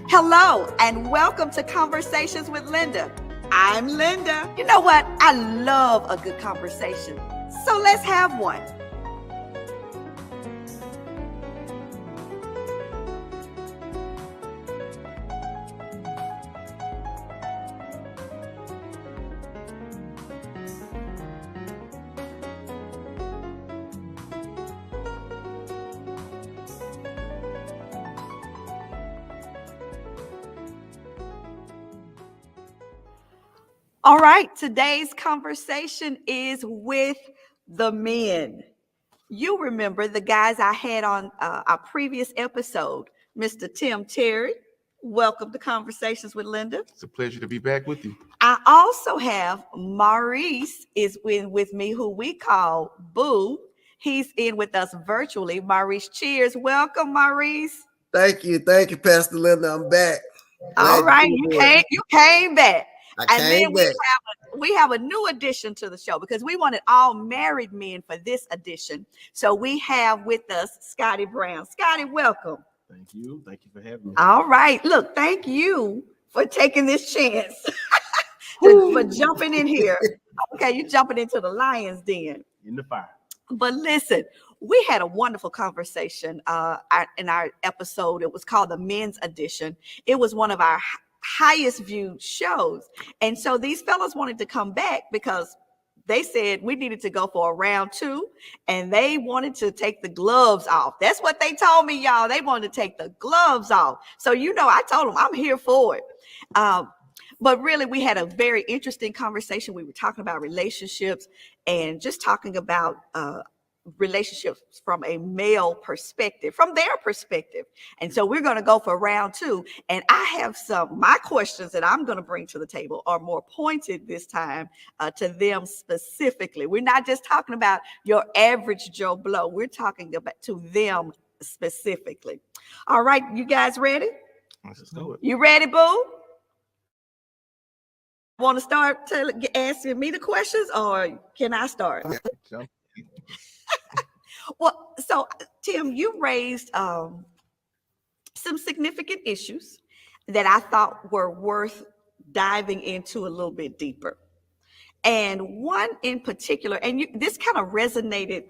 Hello, and welcome to Conversations with Linda. I'm Linda. You know what? I love a good conversation. So let's have one. All right, today's conversation is with the men. You remember the guys I had on our previous episode, Mr. Tim Terry. Welcome to Conversations with Linda. It's a pleasure to be back with you. I also have Maurice is with me, who we call Boo. He's in with us virtually. Maurice, cheers. Welcome, Maurice. Thank you, Pastor Linda. I'm back. All right, you came back. I came back. We have a new addition to the show because we wanted all married men for this edition. So we have with us Scotty Brown. Scotty, welcome. Thank you. Thank you for having me. All right. Look, thank you for taking this chance, for jumping in here. Okay, you're jumping into the lion's den. In the fire. But listen, we had a wonderful conversation in our episode. It was called the Men's Edition. It was one of our highest viewed shows. And so these fellas wanted to come back because they said we needed to go for a round two, and they wanted to take the gloves off. That's what they told me, y'all. They wanted to take the gloves off. So, I told them I'm here for it. But really, we had a very interesting conversation. We were talking about relationships and just talking about relationships from a male perspective, from their perspective. And so we're going to go for round two. And I have my questions that I'm going to bring to the table are more pointed this time to them specifically. We're not just talking about your average Joe Blow. We're talking about to them specifically. All right, you guys ready? Let's do it. You ready, Boo? Want to start asking me the questions, or can I start? Jump. Well, so Tim, you raised some significant issues that I thought were worth diving into a little bit deeper. And one in particular, and this kind of resonated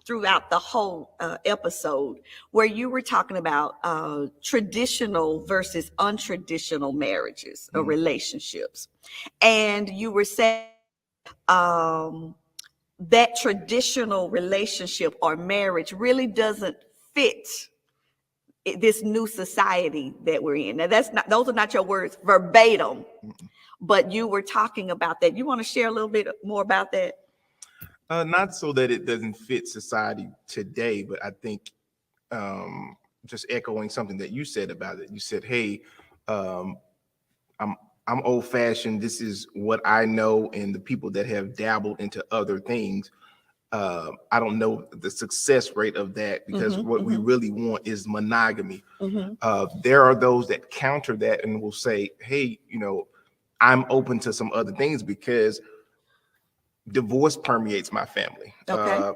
throughout the whole episode, where you were talking about traditional versus untraditional marriages or relationships. And you were saying that traditional relationship or marriage really doesn't fit this new society that we're in. Now, those are not your words verbatim, but you were talking about that. You want to share a little bit more about that? Not so that it doesn't fit society today, but I think just echoing something that you said about it. You said, "Hey, I'm old-fashioned. This is what I know, and the people that have dabbled into other things, I don't know the success rate of that, because what we really want is monogamy." There are those that counter that and will say, "Hey, I'm open to some other things because divorce permeates my family.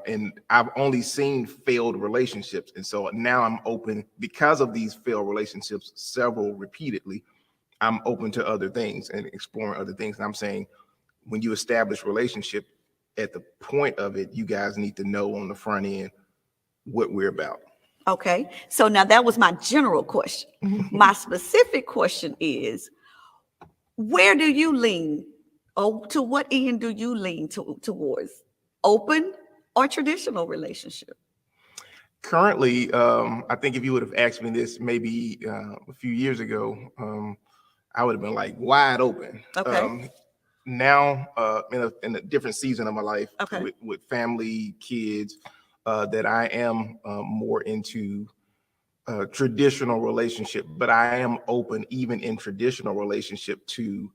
And I've only seen failed relationships. And so now I'm open because of these failed relationships, several repeatedly. I'm open to other things and exploring other things. And I'm saying, when you establish relationship, at the point of it, you guys need to know on the front end what we're about." Okay. So now that was my general question. My specific question is, where do you lean? Or to what end do you lean towards? Open or traditional relationship? Currently, I think if you would have asked me this maybe a few years ago, I would have been like wide open. Okay. Now, in a different season of my life, okay, with family, kids, that I am more into traditional relationship, but I am open even in traditional relationship to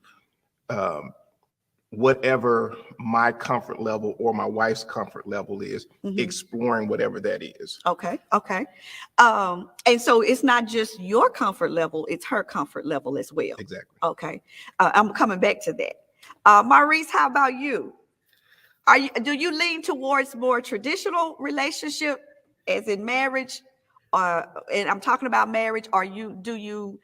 whatever my comfort level or my wife's comfort level is, exploring whatever that is. Okay. And so it's not just your comfort level, it's her comfort level as well. Exactly. Okay. I'm coming back to that. Maurice, how about you? Do you lean towards more traditional relationship, as in marriage? And I'm talking about marriage. Do you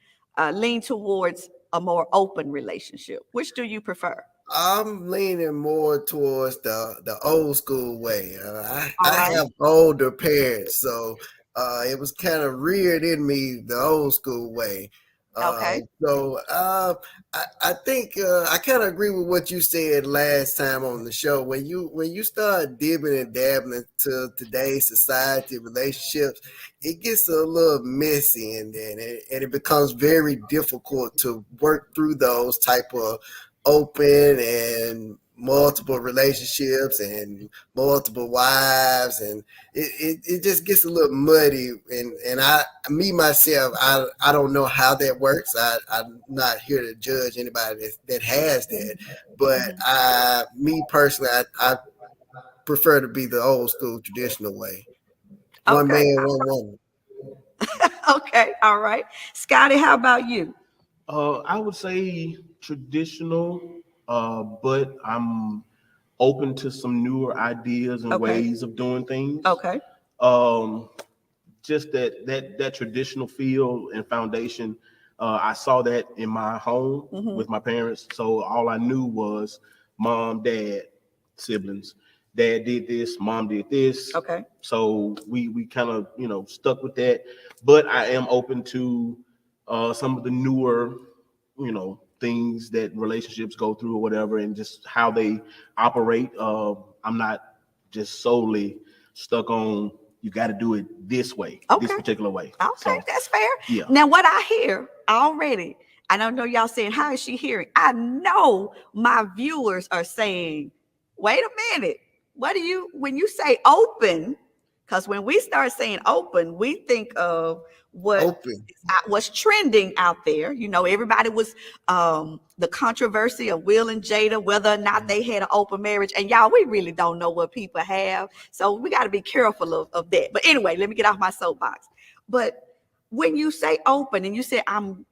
lean towards a more open relationship? Which do you prefer? I'm leaning more towards the old school way. All I right. have older parents, so it was kind of reared in me the old school way. Okay. I think I kind of agree with what you said last time on the show. When you start dibbing and dabbling to today's society relationships, it gets a little messy, and it becomes very difficult to work through those type of open and multiple relationships and multiple wives, and it just gets a little muddy, and me myself, I don't know how that works. I'm not here to judge anybody that has that, but me personally, I prefer to be the old school traditional way. One Okay. man, one woman. Okay. All right. Scotty, how about you? I would say traditional, but I'm open to some newer ideas and Okay. ways of doing things. Okay. Um, just that traditional feel and foundation. I saw that in my home with my parents. So all I knew was mom, dad, siblings. Dad did this, mom did this. Okay. So we kind of stuck with that. But I am open to some of the newer things that relationships go through or whatever, and just how they operate. I'm not just solely stuck on you got to do it this way, this Okay. particular way. Okay, So that's fair. yeah. Now, what I hear already, I don't know y'all saying, how is she hearing? I know my viewers are saying, wait a minute. What do you, when you say open, because when we start saying open, we think of Open. what's trending out there. You know, everybody was the controversy of Will and Jada, whether or not they had an open marriage. And y'all, we really don't know what people have. So we got to be careful of that. But anyway, let me get off my soapbox. But when you say open and you say I'm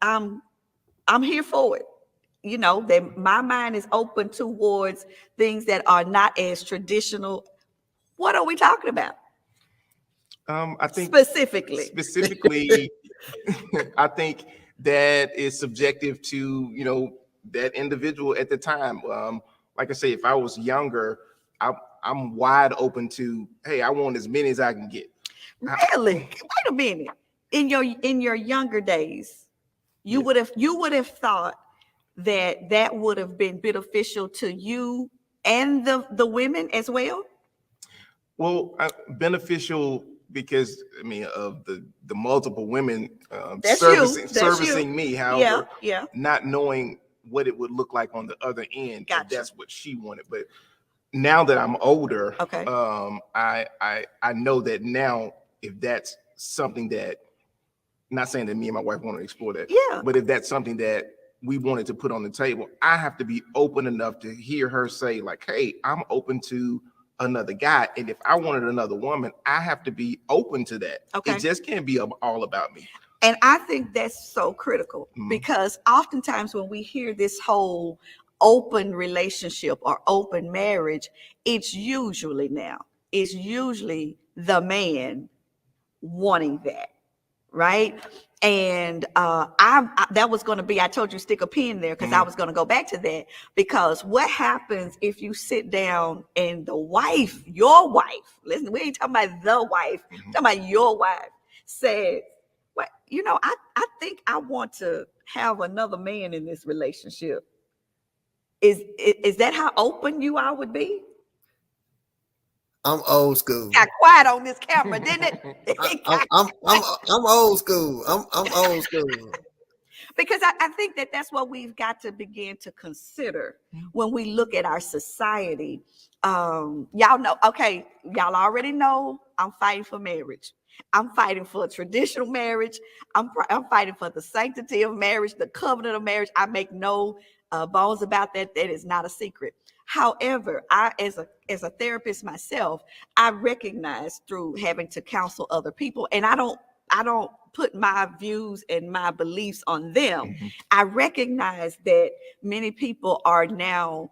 here for it, you know, that my mind is open towards things that are not as traditional. What are we talking about I think specifically? I think that is subjective to that individual at the time. Like I say, if I was younger, I'm wide open to, hey, I want as many as I can get. Really? Wait a minute. In your younger days, you would have thought that would have been beneficial to you and the women as well. Well, beneficial because I mean of the multiple women That's servicing you. me. Yeah, However, yeah. not knowing what it would look like on the other end, Gotcha. if that's what she wanted. But now that I'm older, Okay. I know that now, if that's something that, not saying that me and my wife want to explore that, Yeah. but if that's something that we wanted to put on the table, I have to be open enough to hear her say, like, hey, I'm open to another guy. And if I wanted another woman, I have to be open to that. Okay. It just can't be all about me. And I think that's so critical because oftentimes when we hear this whole open relationship or open marriage, it's usually the man wanting that, right? And that was going to be, I told you stick a pin there because I was going to go back to that, because what happens if you sit down and the wife, your wife, listen, we ain't talking about the wife, talking about your wife, said, well, I think I want to have another man in this relationship. Is that how open you all would be? I'm old school. Got quiet on this camera, didn't it? I'm old school. I'm old school. Because I think that's what we've got to begin to consider when we look at our society. Y'all know, okay, y'all already know I'm fighting for marriage. I'm fighting for a traditional marriage. I'm fighting for the sanctity of marriage, the covenant of marriage. I make no bones about that. That is not a secret. However, I, as a therapist myself, I recognize through having to counsel other people, and I don't put my views and my beliefs on them. I recognize that many people are now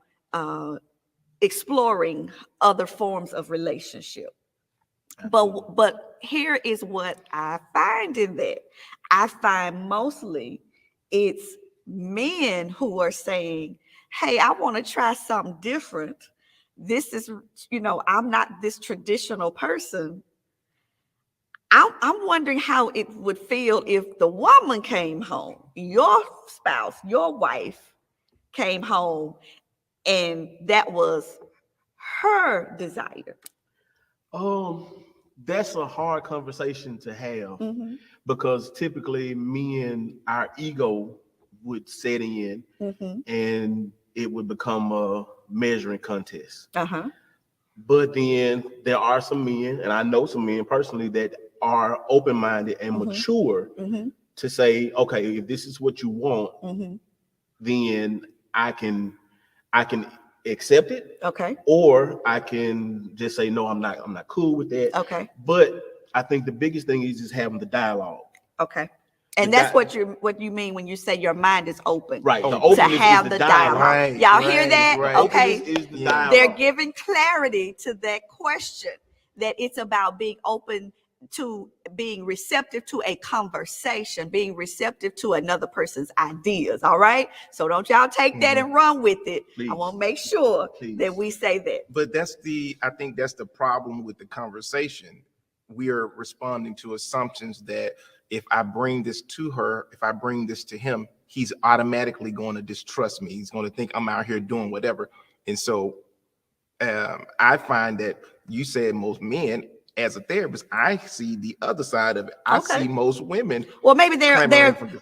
exploring other forms of relationship. But here is what I find in that. I find mostly it's men who are saying, hey, I want to try something different. This is, I'm not this traditional person. I'm wondering how it would feel if the woman came home, your spouse, your wife came home, and that was her desire. That's a hard conversation to have because typically men, our ego would set in and it would become a measuring contest. But then there are some men, and I know some men personally, that are open-minded and mature to say, okay, if this is what you want, then I can accept it. Okay. Or I can just say, no, I'm not cool with that. Okay. But I think the biggest thing is just having the dialogue. Okay. And that's what you mean when you say your mind is open. Right. The to have the dialogue. Right, Y'all hear that? right. Okay. Is the dialogue. They're giving clarity to that question, that it's about being open to being receptive to a conversation, being receptive to another person's ideas. All right. So don't y'all take that and run with it. Please. I want to make sure that we say that. But I think that's the problem with the conversation. We are responding to assumptions that if I bring this to her, if I bring this to him, he's automatically going to distrust me. He's going to think I'm out here doing whatever. And so I find that you said most men, as a therapist, I see the other side of it. I see most women. Well, maybe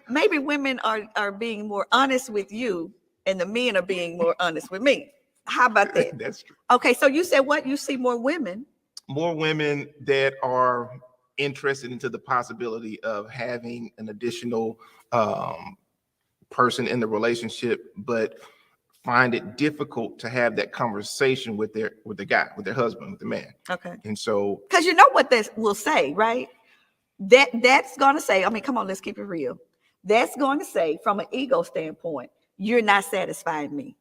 maybe women are being more honest with you, and the men are being more honest with me. How about that? That's true. Okay, so you said what? You see more women that are interested into the possibility of having an additional person in the relationship, but find it difficult to have that conversation with their husband, with the man. Okay. And so, because you know what this will say, right? That's going to say, I mean, come on, let's keep it real. That's going to say, from an ego standpoint, you're not satisfying me.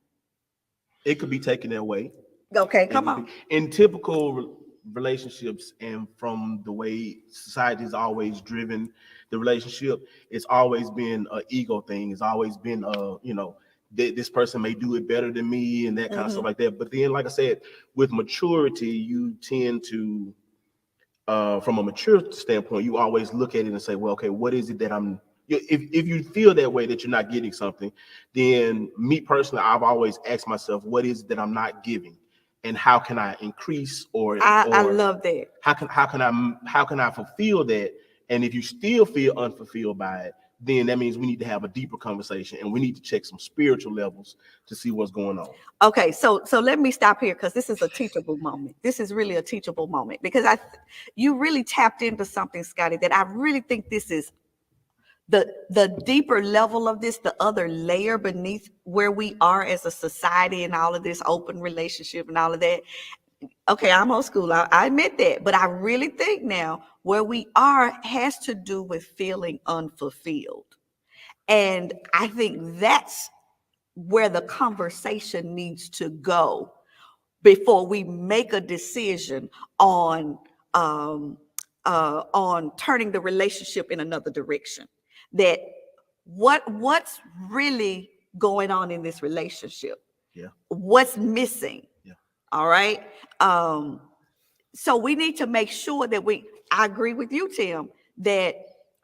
It could be taken that way. Okay, come on. In typical relationships, and from the way society has always driven the relationship, it's always been an ego thing. It's always been this person may do it better than me and that kind of stuff like that. But then, like I said, with maturity, you tend to from a mature standpoint, you always look at it and say, well, okay, what is it that I'm if you feel that way, that you're not getting something, then me personally, I've always asked myself, what is it that I'm not giving? And how can I increase I love that. How can I fulfill that? And if you still feel unfulfilled by it, then that means we need to have a deeper conversation, and we need to check some spiritual levels to see what's going on. Okay, so let me stop here, because this is a teachable moment. This is really a teachable moment, because you really tapped into something, Scotty, that I really think this is the deeper level of this, the other layer beneath where we are as a society and all of this open relationship and all of that. Okay, I'm old school. I admit that. But I really think now where we are has to do with feeling unfulfilled. And I think that's where the conversation needs to go before we make a decision on turning the relationship in another direction. That what's really going on in this relationship? Yeah. What's missing? Yeah. All right. So we need to make sure that I agree with you, Tim, that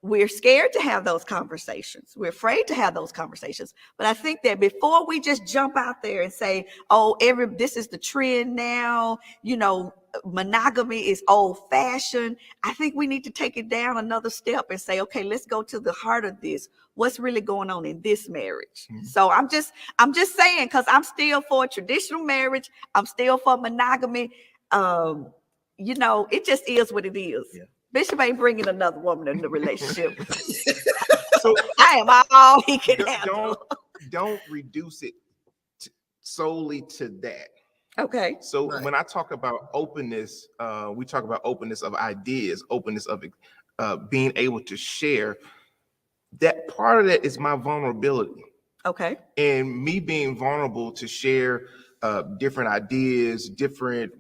we're scared to have those conversations. We're afraid to have those conversations. But I think that before we just jump out there and say, oh, this is the trend now, monogamy is old fashioned, I think we need to take it down another step and say, okay, let's go to the heart of this. What's really going on in this marriage? Mm-hmm. So I'm just saying, because I'm still for a traditional marriage. I'm still for monogamy. It just is what it is. Yeah. Bishop ain't bringing another woman in the relationship. So I am all he can handle. Don't reduce it solely to that. Okay. So when I talk about openness, we talk about openness of ideas, openness of being able to share. That part of that is my vulnerability. Okay. And me being vulnerable to share different ideas, different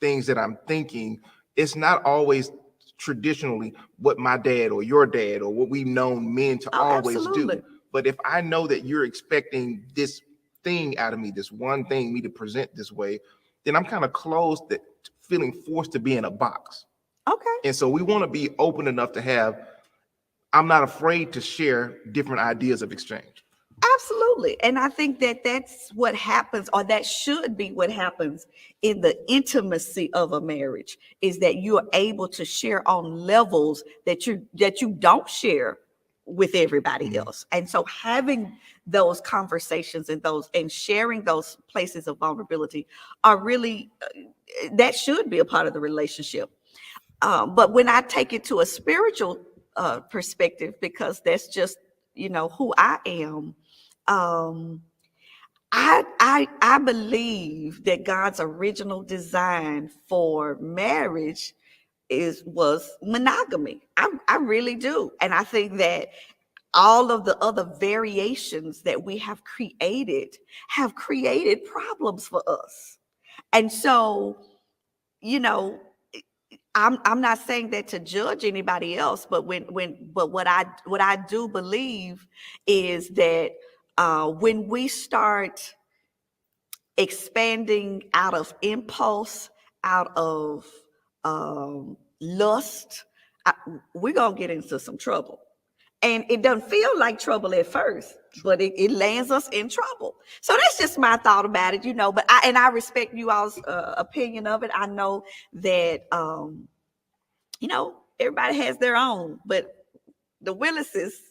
things that I'm thinking, it's not always traditionally what my dad or your dad or what we've known men to always absolutely. do. But if I know that you're expecting this thing out of me, this one thing, me to present this way, then I'm kind of closed, that feeling forced to be in a box. Okay. And so we want to be open enough to have, I'm not afraid to share different ideas of exchange. Absolutely. And I think that that's what happens, or that should be what happens in the intimacy of a marriage, is that you are able to share on levels that you don't share with everybody else. And so having those conversations and sharing those places of vulnerability are really that should be a part of the relationship. But when I take it to a spiritual perspective, because that's just who I am. I believe that God's original design for marriage was monogamy. I really do. And I think that all of the other variations that we have created problems for us. And so, I'm not saying that to judge anybody else, but what I do believe is that when we start expanding out of impulse, out of lust, we're gonna get into some trouble. And it doesn't feel like trouble at first, but it lands us in trouble. So that's just my thought about it, But I respect you all's opinion of it. I know that everybody has their own, but the Willises,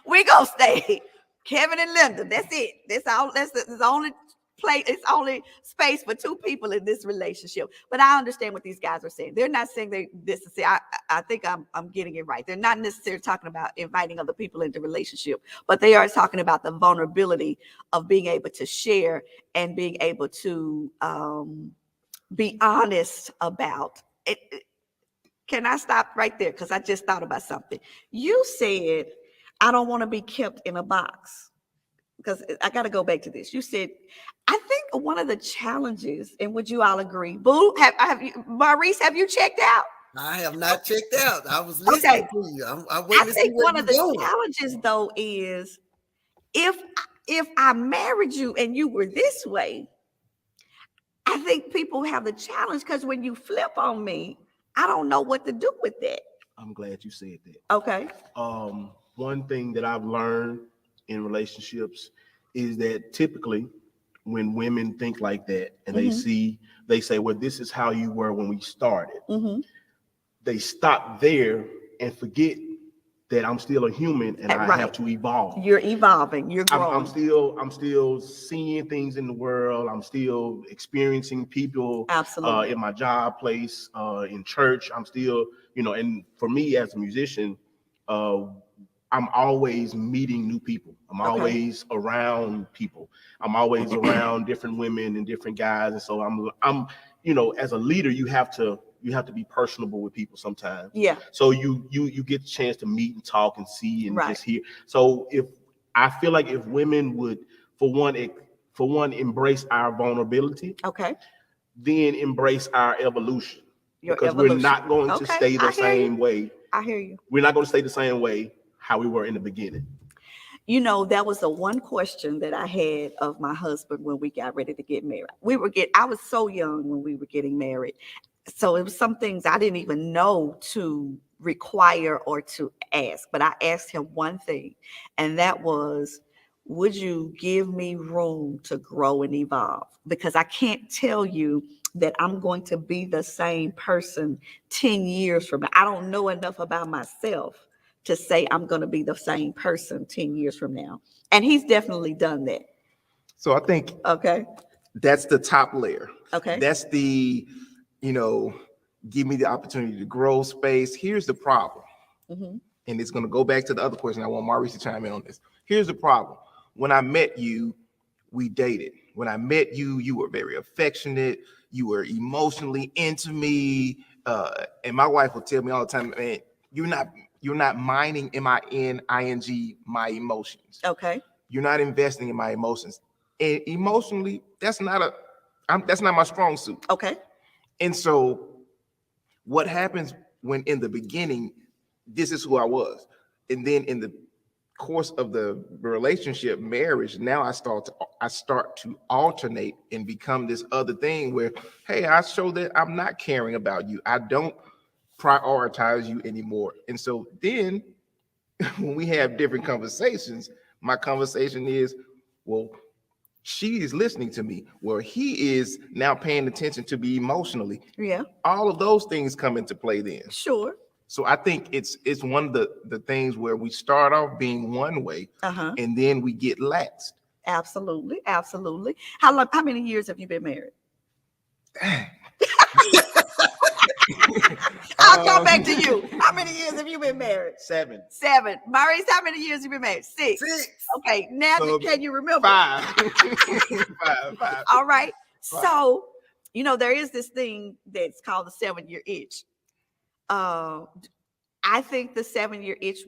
we gonna stay Kevin and Linda. That's it. That's all. That's the only place. It's only space for two people in this relationship. But I understand what these guys are saying. They're not saying this is. I think I'm getting it right. They're not necessarily talking about inviting other people into relationship, but they are talking about the vulnerability of being able to share and being able to be honest about it. Can I stop right there? Because I just thought about something. You said, I don't want to be kept in a box. Because I got to go back to this. You said, I think one of the challenges, and would you all agree? Boo, Maurice, have you checked out? I have not checked out. I was listening to you. I'm waiting to see where one of the going. challenges, though, is if I married you and you were this way, I think people have the challenge, because when you flip on me, I don't know what to do with that. I'm glad you said that. Okay. One thing that I've learned in relationships is that typically when women think like that and they say, well, this is how you were when we started. They stop there and forget that I'm still a human and I have to evolve. You're evolving. You're growing. I'm still seeing things in the world. I'm still experiencing people. Absolutely. In my job place, in church. I'm still, and for me as a musician, I'm always meeting new people. I'm always around people. I'm always around different women and different guys. And so I'm, as a leader, you have to be personable with people sometimes. Yeah. So you get the chance to meet and talk and see and just hear. So if I feel like if women would, for one, embrace our vulnerability. Okay. Then embrace our evolution. Because evolution. We're not going to stay the same way. I hear you. We're not going to stay the same way how we were in the beginning. That was the one question that I had of my husband when we got ready to get married. I was so young when we were getting married. So it was some things I didn't even know to require or to ask. But I asked him one thing, and that was, would you give me room to grow and evolve? Because I can't tell you that I'm going to be the same person 10 years from now. I don't know enough about myself to say I'm going to be the same person 10 years from now. And he's definitely done that. So I think that's the top layer. Okay. That's the, give me the opportunity to grow space. Here's the problem. And it's going to go back to the other question. I want Maurice to chime in on this. Here's the problem. When I met you, we dated. When I met you, you were very affectionate. You were emotionally into me. And my wife will tell me all the time, man, you're not mining, M-I-N-I-N-G, my emotions. Okay. You're not investing in my emotions. And emotionally, that's not my strong suit. Okay. And so what happens when in the beginning, this is who I was. and then in the course of the relationship, marriage, now I start to alternate and become this other thing where, hey, I show that I'm not caring about you. I don't prioritize you anymore. And so then when we have different conversations, my conversation is, well, she is listening to me, where he is now paying attention to me emotionally. Yeah. All of those things come into play then. Sure. So I think it's one of the things where we start off being one way, and then we get laxed. Absolutely. Absolutely. How many years have you been married? I'll come back to you. How many years have you been married? 7. Maurice, how many years have you been married? 6. Okay, now So can you remember? 5. 5. All right. So, there is this thing that's called the 7-year itch. I think the 7-year itch,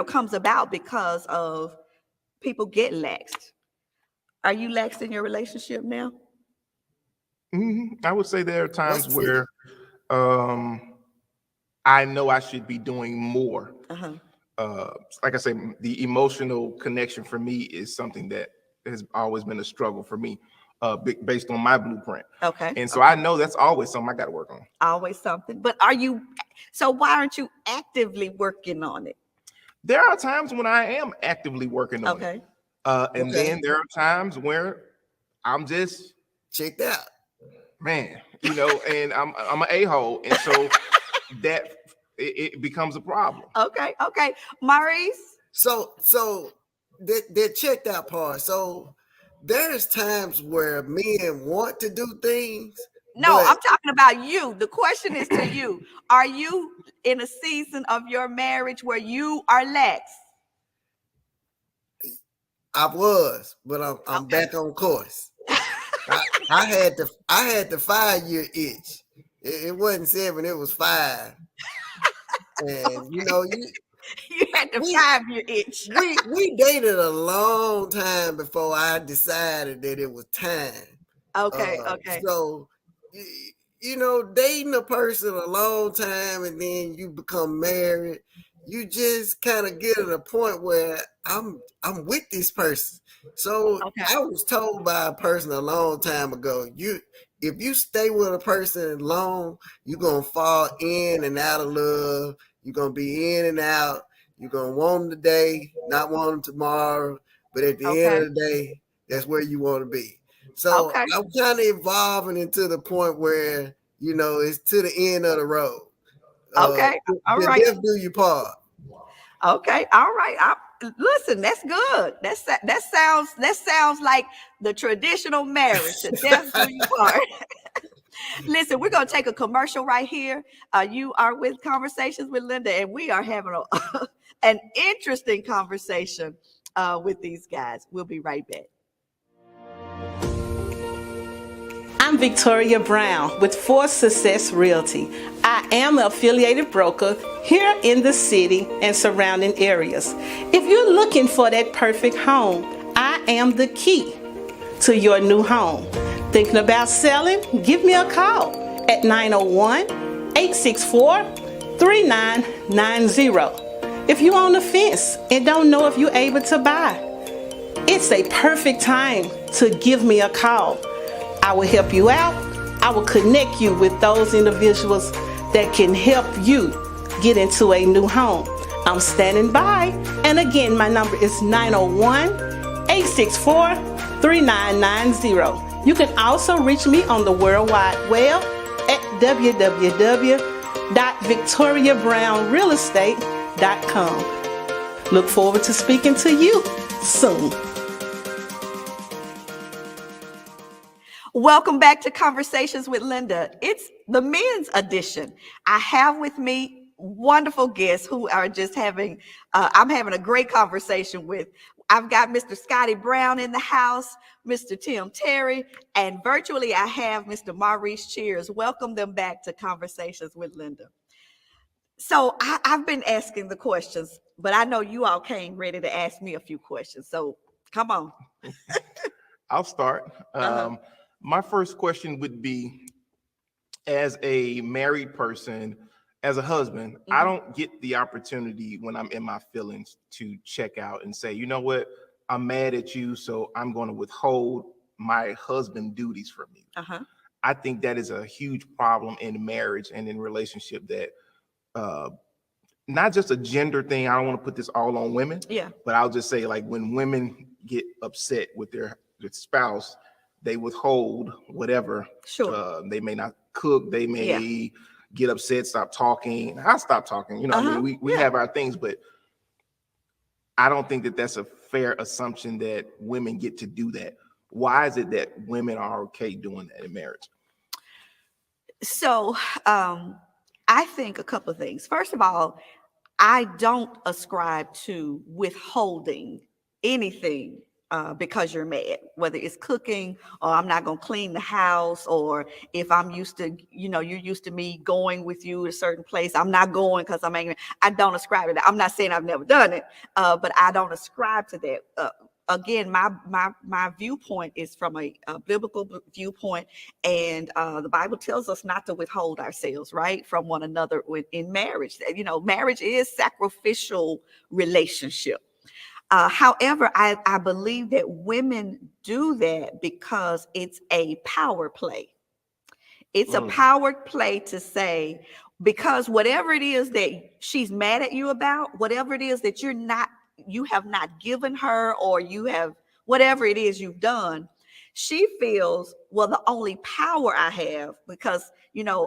comes about because of people get laxed. Are you laxed in your relationship now? I would say there are times where I know I should be doing more. Like I say, the emotional connection for me is something that has always been a struggle for me, based on my blueprint. Okay. And so I know that's always something I got to work on. Always something. But so why aren't you actively working on it? There are times when I am actively working on it. And then there are times where I'm just checked out, man, and I'm an a-hole. And so that it becomes a problem. Okay. Maurice? So that checked out part. So there's times where men want to do things. No, I'm talking about you. The question is to you. Are you in a season of your marriage where you are lax? I was, but I'm back on course. I had the 5-year itch. It wasn't 7, it was 5. And you had the 5-year itch. we dated a long time before I decided that it was time. Okay. So dating a person a long time and then you become married, you just kind of get to a point where I'm with this person. So I was told by a person a long time ago, if you stay with a person long, you're gonna fall in and out of love. You're gonna be in and out. You're gonna want them today, not want them tomorrow. But at the end of the day, that's where you want to be. So I'm kind of evolving into the point where it's to the end of the road. All right. Death do you part. Okay. All right. Listen, that's good. That sounds like the traditional marriage. To death do you part. Listen, we're gonna take a commercial right here. You are with Conversations with Linda, and we are having an interesting conversation with these guys. We'll be right back. I'm Victoria Brown with Force Success Realty. I am an affiliated broker here in the city and surrounding areas. If you're looking for that perfect home, I am the key to your new home. Thinking about selling? Give me a call at 901-864-3990. If you're on the fence and don't know if you're able to buy, it's a perfect time to give me a call. I will help you out. I will connect you with those individuals that can help you get into a new home. I'm standing by. And again, my number is 901-864-3990. You can also reach me on the World Wide Web at www.victoriabrownrealestate.com. Look forward to speaking to you soon. Welcome back to Conversations with Linda. It's the men's edition. I have with me wonderful guests who are just I'm having a great conversation with. I've got Mr. Scotty Brown in the house, Mr. Tim Terry, and virtually I have Mr. Maurice Cheers. Welcome them back to Conversations with Linda. So I've been asking the questions, but I know you all came ready to ask me a few questions. So come on. I'll start. My first question would be, as a married person, as a husband, I don't get the opportunity when I'm in my feelings to check out and say, you know what, I'm mad at you, so I'm going to withhold my husband duties from you. I think that is a huge problem in marriage and in relationship, that not just a gender thing. I don't want to put this all on women, but I'll just say, like, when women get upset with their spouse, they withhold whatever. They may not cook, they may get upset, stop talking. I'll stop talking. You know, I mean, we have our things, but I don't think that that's a fair assumption that women get to do that. Why is it that women are okay doing that in marriage? So I think a couple of things. First of all, I don't ascribe to withholding anything because you're mad, whether it's cooking, or I'm not going to clean the house, or if I'm used to, you're used to me going with you to a certain place, I'm not going because I'm angry. I don't ascribe to that. I'm not saying I've never done it, but I don't ascribe to that. Again, my viewpoint is from a biblical viewpoint, and the Bible tells us not to withhold ourselves, right, from one another in marriage. Marriage is sacrificial relationship. However, I believe that women do that because it's a power play. It's a power play to say, because whatever it is that she's mad at you about, whatever it is that you have not given her, or you have, whatever it is you've done, she feels, well, the only power I have, because,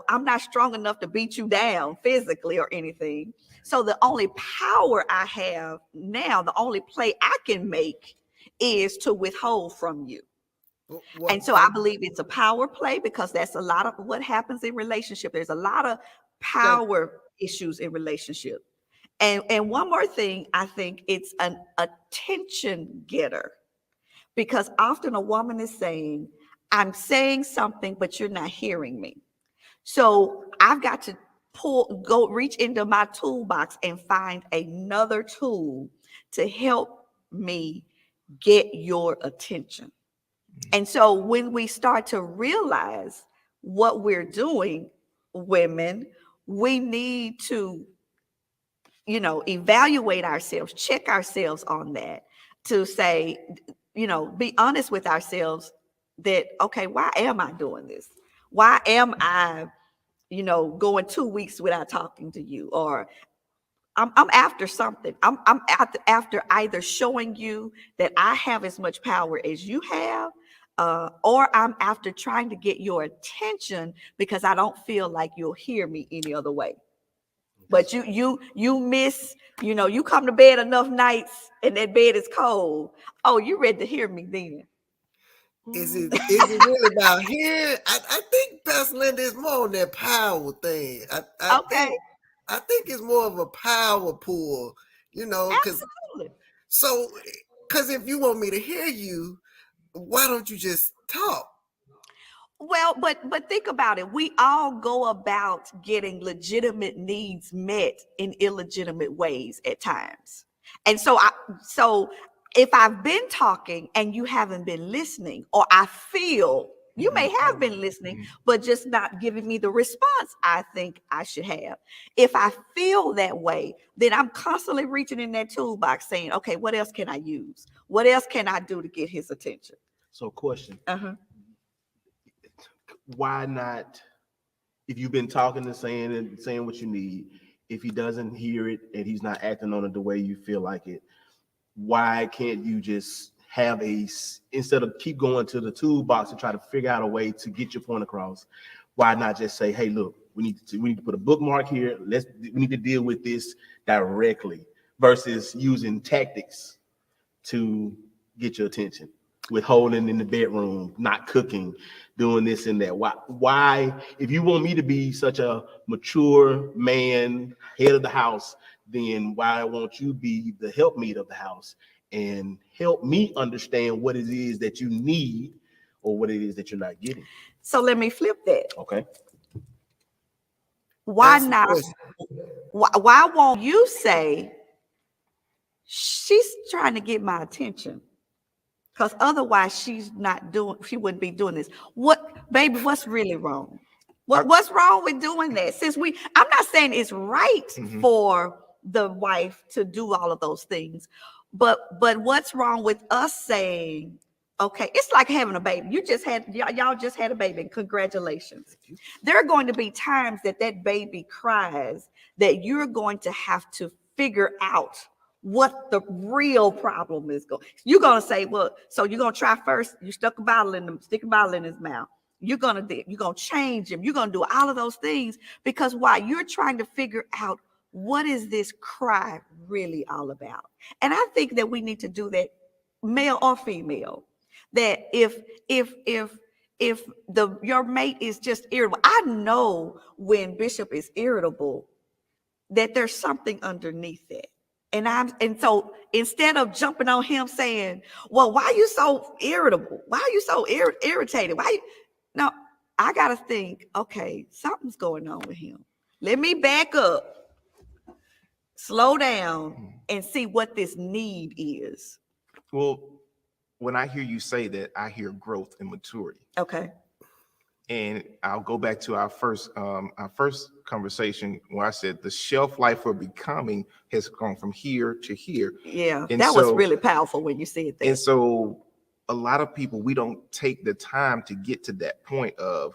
I'm not strong enough to beat you down physically or anything. So the only power I have now, the only play I can make is to withhold from you. And so I believe it's a power play, because that's a lot of what happens in relationship. There's a lot of power issues in relationship. And one more thing, I think it's an attention getter, because often a woman is saying, I'm saying something, but you're not hearing me. So I've got to reach into my toolbox and find another tool to help me get your attention. And so when we start to realize what we're doing, women, we need to, evaluate ourselves, check ourselves on that, to say, be honest with ourselves that, okay, why am I doing this? Why am I, going 2 weeks without talking to you? Or I'm after something. I'm after either showing you that I have as much power as you have, or I'm after trying to get your attention because I don't feel like you'll hear me any other way. But you miss, you come to bed enough nights and that bed is cold. Oh, you ready to hear me then? Is it really about hearing? I think Pastor Linda is more on that power thing. I think it's more of a power pull, because if you want me to hear you, why don't you just talk? Well, but think about it. We all go about getting legitimate needs met in illegitimate ways at times. And so if I've been talking and you haven't been listening, or I feel you may have been listening, but just not giving me the response I think I should have. If I feel that way, then I'm constantly reaching in that toolbox saying, okay, what else can I use? What else can I do to get his attention? So question. Why not, if you've been talking and saying what you need, if he doesn't hear it and he's not acting on it the way you feel like it, why can't you just have instead of keep going to the toolbox and try to figure out a way to get your point across, why not just say, hey, look, we need to put a bookmark here. We need to deal with this directly, versus using tactics to get your attention. Withholding in the bedroom, not cooking, doing this and that. Why, if you want me to be such a mature man, head of the house, then why won't you be the helpmeet of the house and help me understand what it is that you need or what it is that you're not getting? So let me flip that. Okay. Why not? Why won't you say, she's trying to get my attention? Because otherwise she wouldn't be doing this. What's really wrong? What's wrong with doing that? I'm not saying it's right for the wife to do all of those things, but what's wrong with us saying, okay, it's like having a baby. Y'all just had a baby. Congratulations. There are going to be times that baby cries that you're going to have to figure out what the real problem is. You're going to say, well, so you're going to try first. You stick a bottle in his mouth. You're going to change him. You're going to do all of those things because why? You're trying to figure out what is this cry really all about? And I think that we need to do that, male or female, that if your mate is just irritable. I know when Bishop is irritable that there's something underneath it. And so instead of jumping on him saying, well, why are you so irritable? Why are you so irritated? No, I got to think, okay, something's going on with him. Let me back up, slow down, and see what this need is. Well, when I hear you say that, I hear growth and maturity. Okay. And I'll go back to our first conversation where I said the shelf life for becoming has gone from here to here. Yeah, and that was really powerful when you said that. And so a lot of people, we don't take the time to get to that point of,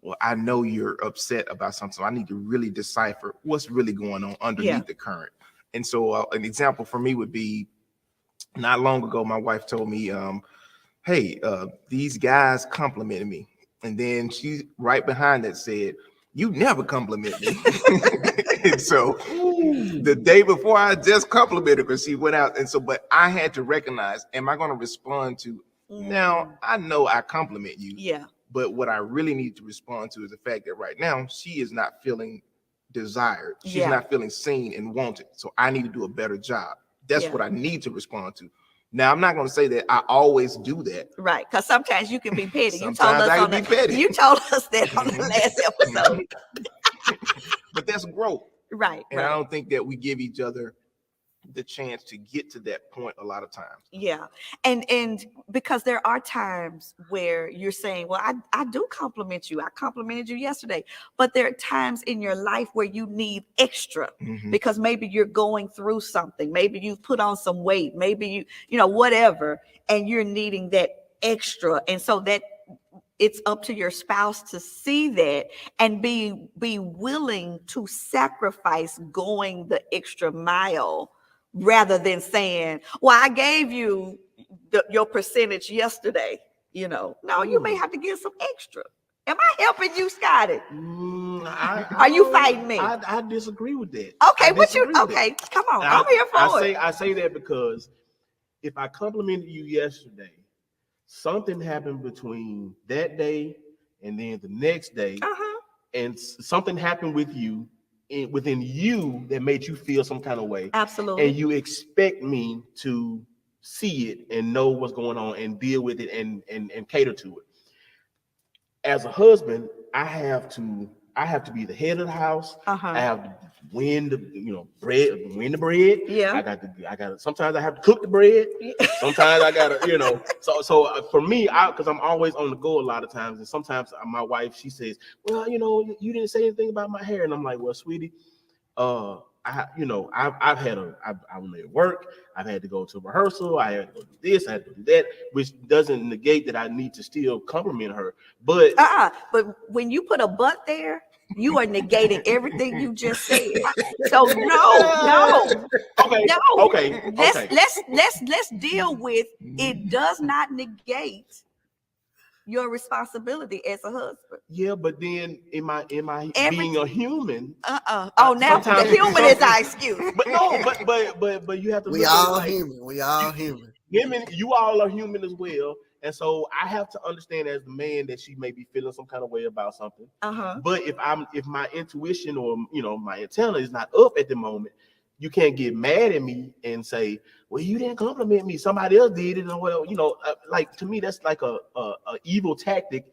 well, I know you're upset about something, so I need to really decipher what's really going on underneath the current. And so an example for me would be, not long ago, my wife told me, hey, these guys complimented me. And then she right behind that said, you never compliment me. And so the day before I just complimented her, she went out. And so, but I had to recognize, am I going to respond to, now I know I compliment you. Yeah. But what I really need to respond to is the fact that right now she is not feeling desired. She's not feeling seen and wanted. So I need to do a better job. That's what I need to respond to. Now, I'm not going to say that I always do that. Right, because sometimes you can be petty. You told us that on the last episode. But that's growth. Right. And I don't think that we give each other the chance to get to that point a lot of times. Yeah. And because there are times where you're saying, well, I do compliment you. I complimented you yesterday. But there are times in your life where you need extra because maybe you're going through something. Maybe you've put on some weight. Maybe you know, whatever. And you're needing that extra. And so that it's up to your spouse to see that and be willing to sacrifice going the extra mile, rather than saying, well, I gave you your percentage yesterday. You know, no, you may have to give some extra. Am I helping you, Scotty? Are you fighting me? I disagree with that. Okay, come on. I'm here for it. I say that because if I complimented you yesterday, something happened between that day and then the next day, and something happened within you that made you feel some kind of way. Absolutely. And you expect me to see it and know what's going on and deal with it and cater to it. As a husband, I have to be the head of the house. I have to win the bread. Yeah. I got to sometimes I have to cook the bread. Sometimes I got to, so for me, because I'm always on the go a lot of times. And sometimes my wife, she says, well, you didn't say anything about my hair. And I'm like, well, sweetie, I was at work. I've had to go to rehearsal. I had to go do this. I had to do that, which doesn't negate that I need to still compliment her. But when you put a but there, you are negating everything you just said. So no. Okay. Let's deal with it. Does not negate your responsibility as a husband. Yeah, but then am I being a human? Oh, now the human is our excuse. But no, but you have to. We all human. We all human. Women, you all are human as well. And so I have to understand as the man that she may be feeling some kind of way about something. But if my intuition or my antenna is not up at the moment, you can't get mad at me and say, well, you didn't compliment me. Somebody else did it. Or like to me, that's like a evil tactic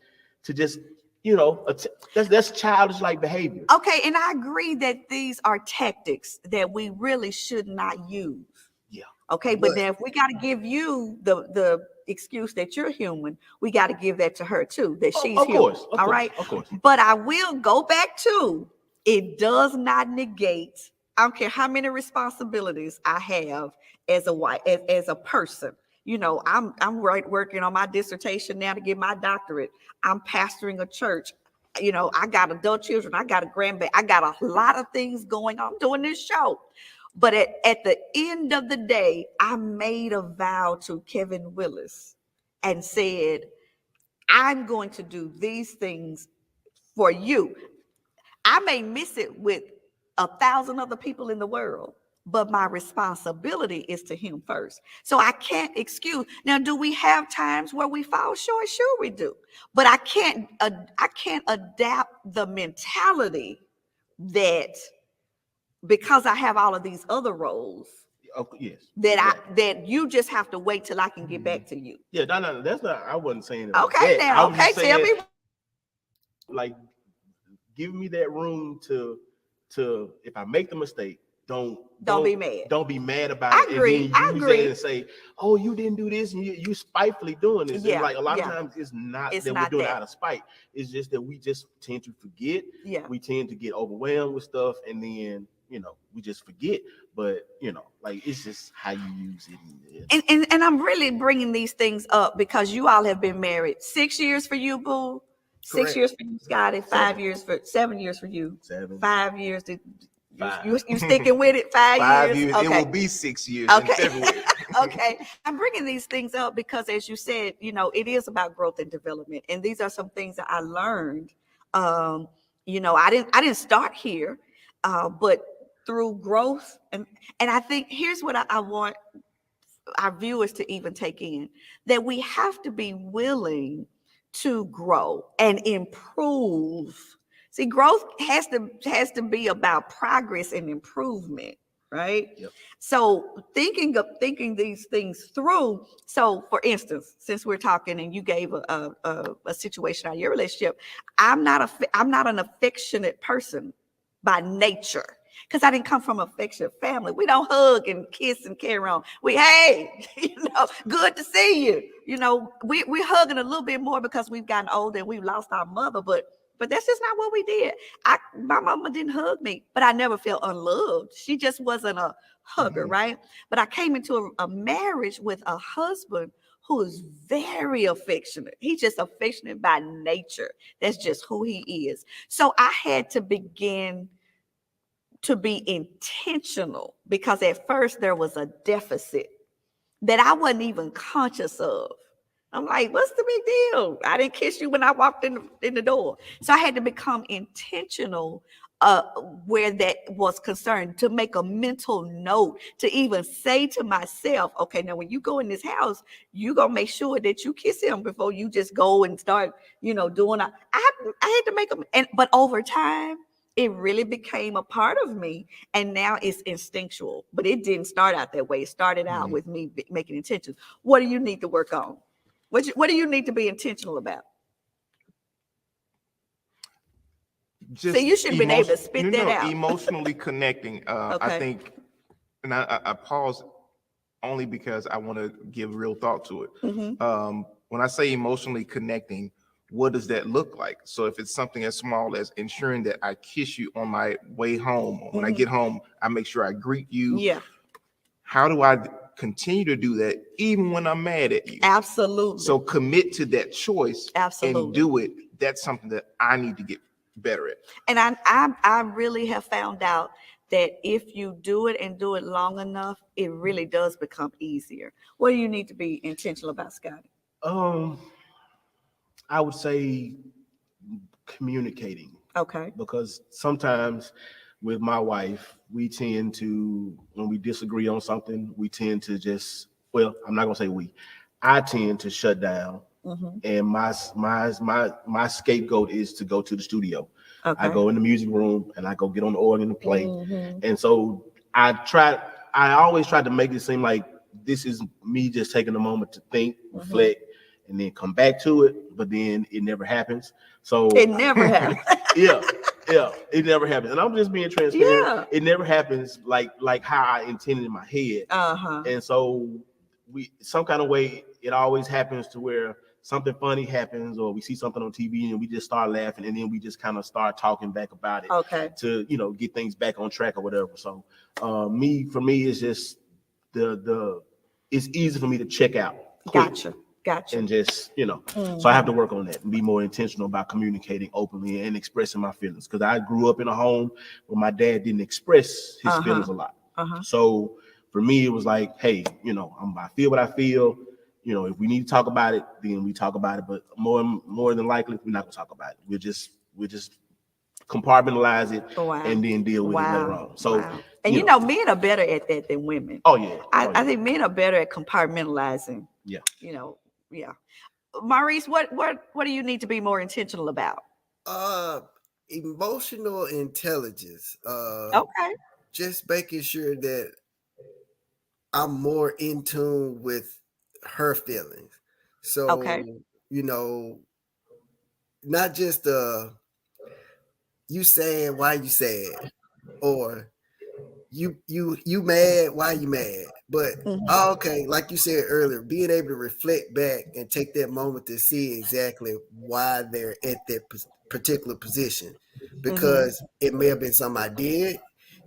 to just, that's childish like behavior. Okay. And I agree that these are tactics that we really should not use. Yeah. Okay. But then if we got to give you the excuse that you're human, we got to give that to her too, that she's human. Of course. But I will go back to It does not negate, I don't care how many responsibilities I have as a wife, as a person. You know, I'm working on my dissertation now to get my doctorate. I'm pastoring a church. You know, I got adult children, I got a grandbaby, I got a lot of things going on doing this show. But at the end of the day, I made a vow to Kevin Willis and said, I'm going to do these things for you. I may miss it with 1,000 other people in the world, but my responsibility is to him first. So I can't excuse. Now, do we have times where we fall short? Sure we do. But I can't adapt the mentality that because I have all of these other roles, yes, that you just have to wait till I can get back to you. Yeah, no, that's not. I wasn't saying it. Okay, like that. now, okay, tell me. Like, give me that room to if I make the mistake, don't be mad. Don't be mad about I it. agree. And then use that and say, "Oh, you didn't do this, and you spitefully doing this." Yeah, and like a lot of times, it's not that we're doing it out of spite. It's just that we just tend to forget. Yeah, we tend to get overwhelmed with stuff, and then we just forget. But like it's just how you use it. And I'm really bringing these things up because you all have been married 6 years for you, boo. Correct. 6 years for you, Scotty. 7 years for you. 5 years. You sticking with it? 5 years. Okay. Okay. It will be 6 years Okay. in February. Okay. I'm bringing these things up because, as you said, it is about growth and development, and these are some things that I learned. I didn't start here, but through growth, and I think here's what I want our viewers to even take in, that we have to be willing to grow and improve. See, growth has to be about progress and improvement, right? Yep. So thinking these things through. So, for instance, since we're talking and you gave a situation out of your relationship, I'm not an affectionate person by nature, because I didn't come from an affectionate family. We don't hug and kiss and carry on. Hey, good to see you. We're hugging a little bit more because we've gotten older and we've lost our mother, but that's just not what we did. My mama didn't hug me, but I never felt unloved. She just wasn't a hugger, right? But I came into a marriage with a husband who is very affectionate. He's just affectionate by nature. That's just who he is. So I had to begin to be intentional, because at first there was a deficit that I wasn't even conscious of. I'm like, what's the big deal? I didn't kiss you when I walked in the door. So I had to become intentional where that was concerned, to make a mental note, to even say to myself, okay, now when you go in this house, you gonna make sure that you kiss him before you just go and start, doing. I had to make them, but over time, it really became a part of me, and now it's instinctual. But it didn't start out that way. It started out with me making intentions. What do you need to work on? What do you need to be intentional about? Just so you should have been able to spit that out. Emotionally connecting. Okay. I think, and I pause only because I want to give real thought to it. Mm-hmm. When I say emotionally connecting, what does that look like? So if it's something as small as ensuring that I kiss you on my way home, or when I get home, I make sure I greet you. Yeah. How do I continue to do that even when I'm mad at you? Absolutely. So commit to that choice. Absolutely. And do it. That's something that I need to get better at. And I really have found out that if you do it and do it long enough, it really does become easier. What do you need to be intentional about, Scotty? I would say communicating. Okay. Because sometimes with my wife, we tend to, when we disagree on something, we tend to just, well, I'm not gonna say I tend to shut down. Mm-hmm. And my scapegoat is to go to the studio. Okay. I go in the music room and I go get on the organ and play. Mm-hmm. And so I always try to make it seem like this is me just taking a moment to think, reflect, and then come back to it, but then it never happens. So it never happens. Yeah, it never happens. And I'm just being transparent. Yeah. It never happens like how I intended in my head. Uh-huh. And so some kind of way, it always happens to where something funny happens, or we see something on TV and we just start laughing, and then we just kind of start talking back about it to, you know, get things back on track or whatever. So for me, it's just it's easy for me to check out quick. Gotcha. And just, you know, so I have to work on that and be more intentional about communicating openly and expressing my feelings. Because I grew up in a home where my dad didn't express his feelings a lot. So for me, it was like, hey, you know, I feel what I feel. You know, if we need to talk about it, then we talk about it. But more than likely, we're not gonna talk about it. We'll just compartmentalize it and then deal with it later on. So, and you know, men are better at that than women. Oh yeah. I think men are better at compartmentalizing. Yeah. You know, yeah. Maurice, what do you need to be more intentional about? Emotional intelligence. Okay. Just making sure that I'm more in tune with her feelings. So, you know, not just you saying why you sad, or you mad, why you mad, but okay, like you said earlier, being able to reflect back and take that moment to see exactly why they're at that particular position, because it may have been something I did,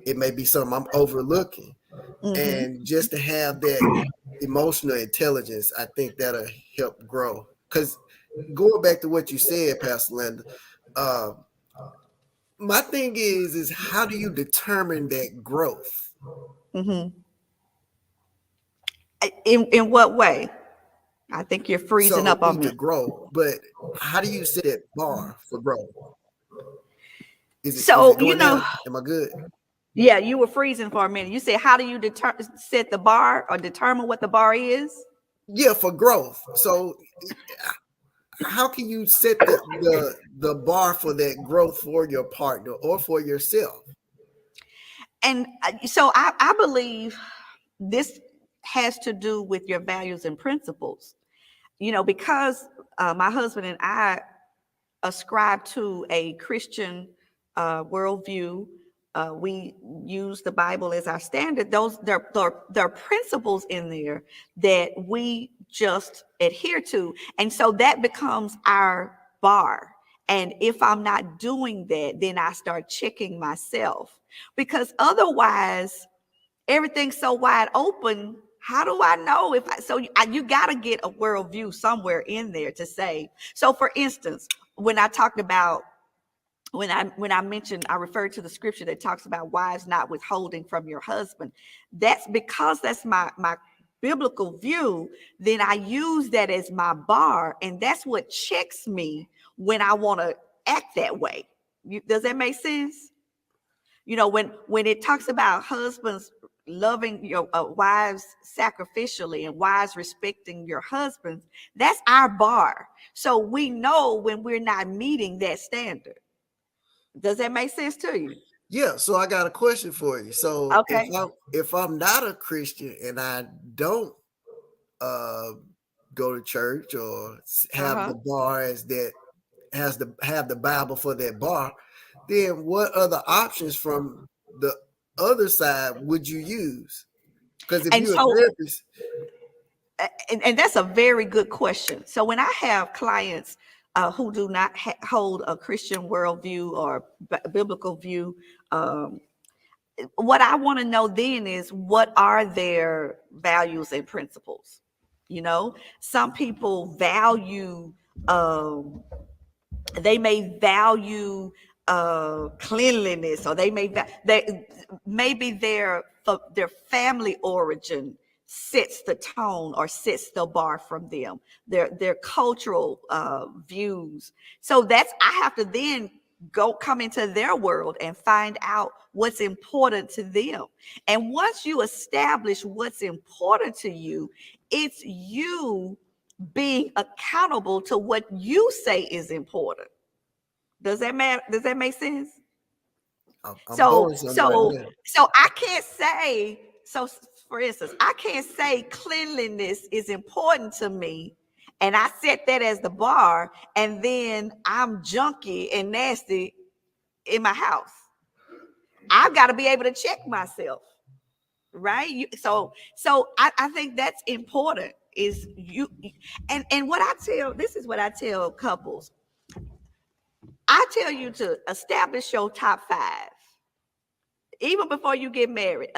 it may be something I'm overlooking, and just to have that emotional intelligence, I think that'll help grow. Because going back to what you said, Pastor Linda, my thing is how do you determine that growth? In what way? I think you're freezing up on me. To grow, but how do you set that bar for growth? Is it going down? Am I good? Yeah, you were freezing for a minute. You said, how do you set the bar or determine what the bar is? Yeah, for growth. So how can you set the bar for that growth for your partner or for yourself? And so I believe this has to do with your values and principles. You know, because my husband and I ascribe to a Christian worldview. We use the Bible as our standard. There are principles in there that we just adhere to. And so that becomes our bar. And if I'm not doing that, then I start checking myself, because otherwise everything's so wide open. How do I know if you got to get a worldview somewhere in there to say. So for instance, when I talked about, when I mentioned, I referred to the scripture that talks about wives not withholding from your husband. That's because that's my biblical view. Then I use that as my bar, and that's what checks me when I want to act that way. Does that make sense? You know, when it talks about husbands loving your wives sacrificially and wives respecting your husbands, that's our bar. So we know when we're not meeting that standard. Does that make sense to you? Yeah. So I got a question for you. So if I'm not a Christian and I don't go to church or have the bar as that have the Bible for that bar, then what other options from the other side would you use? Because if you're a therapist, and that's a very good question. So when I have clients who do not hold a Christian worldview or biblical view, what I want to know then is, what are their values and principles? You know, some people value, they may value cleanliness, or maybe their family origin sets the tone or sets the bar from them, their cultural views. So I have to then come into their world and find out what's important to them. And once you establish what's important to you, it's you being accountable to what you say is important. Does that make sense? So I can't say, so for instance, I can't say cleanliness is important to me, and I set that as the bar, and then I'm junky and nasty in my house. I've got to be able to check myself, right? So I think that's important. is you. And what I tell, this is what I tell couples. I tell you to establish your top 5 even before you get married.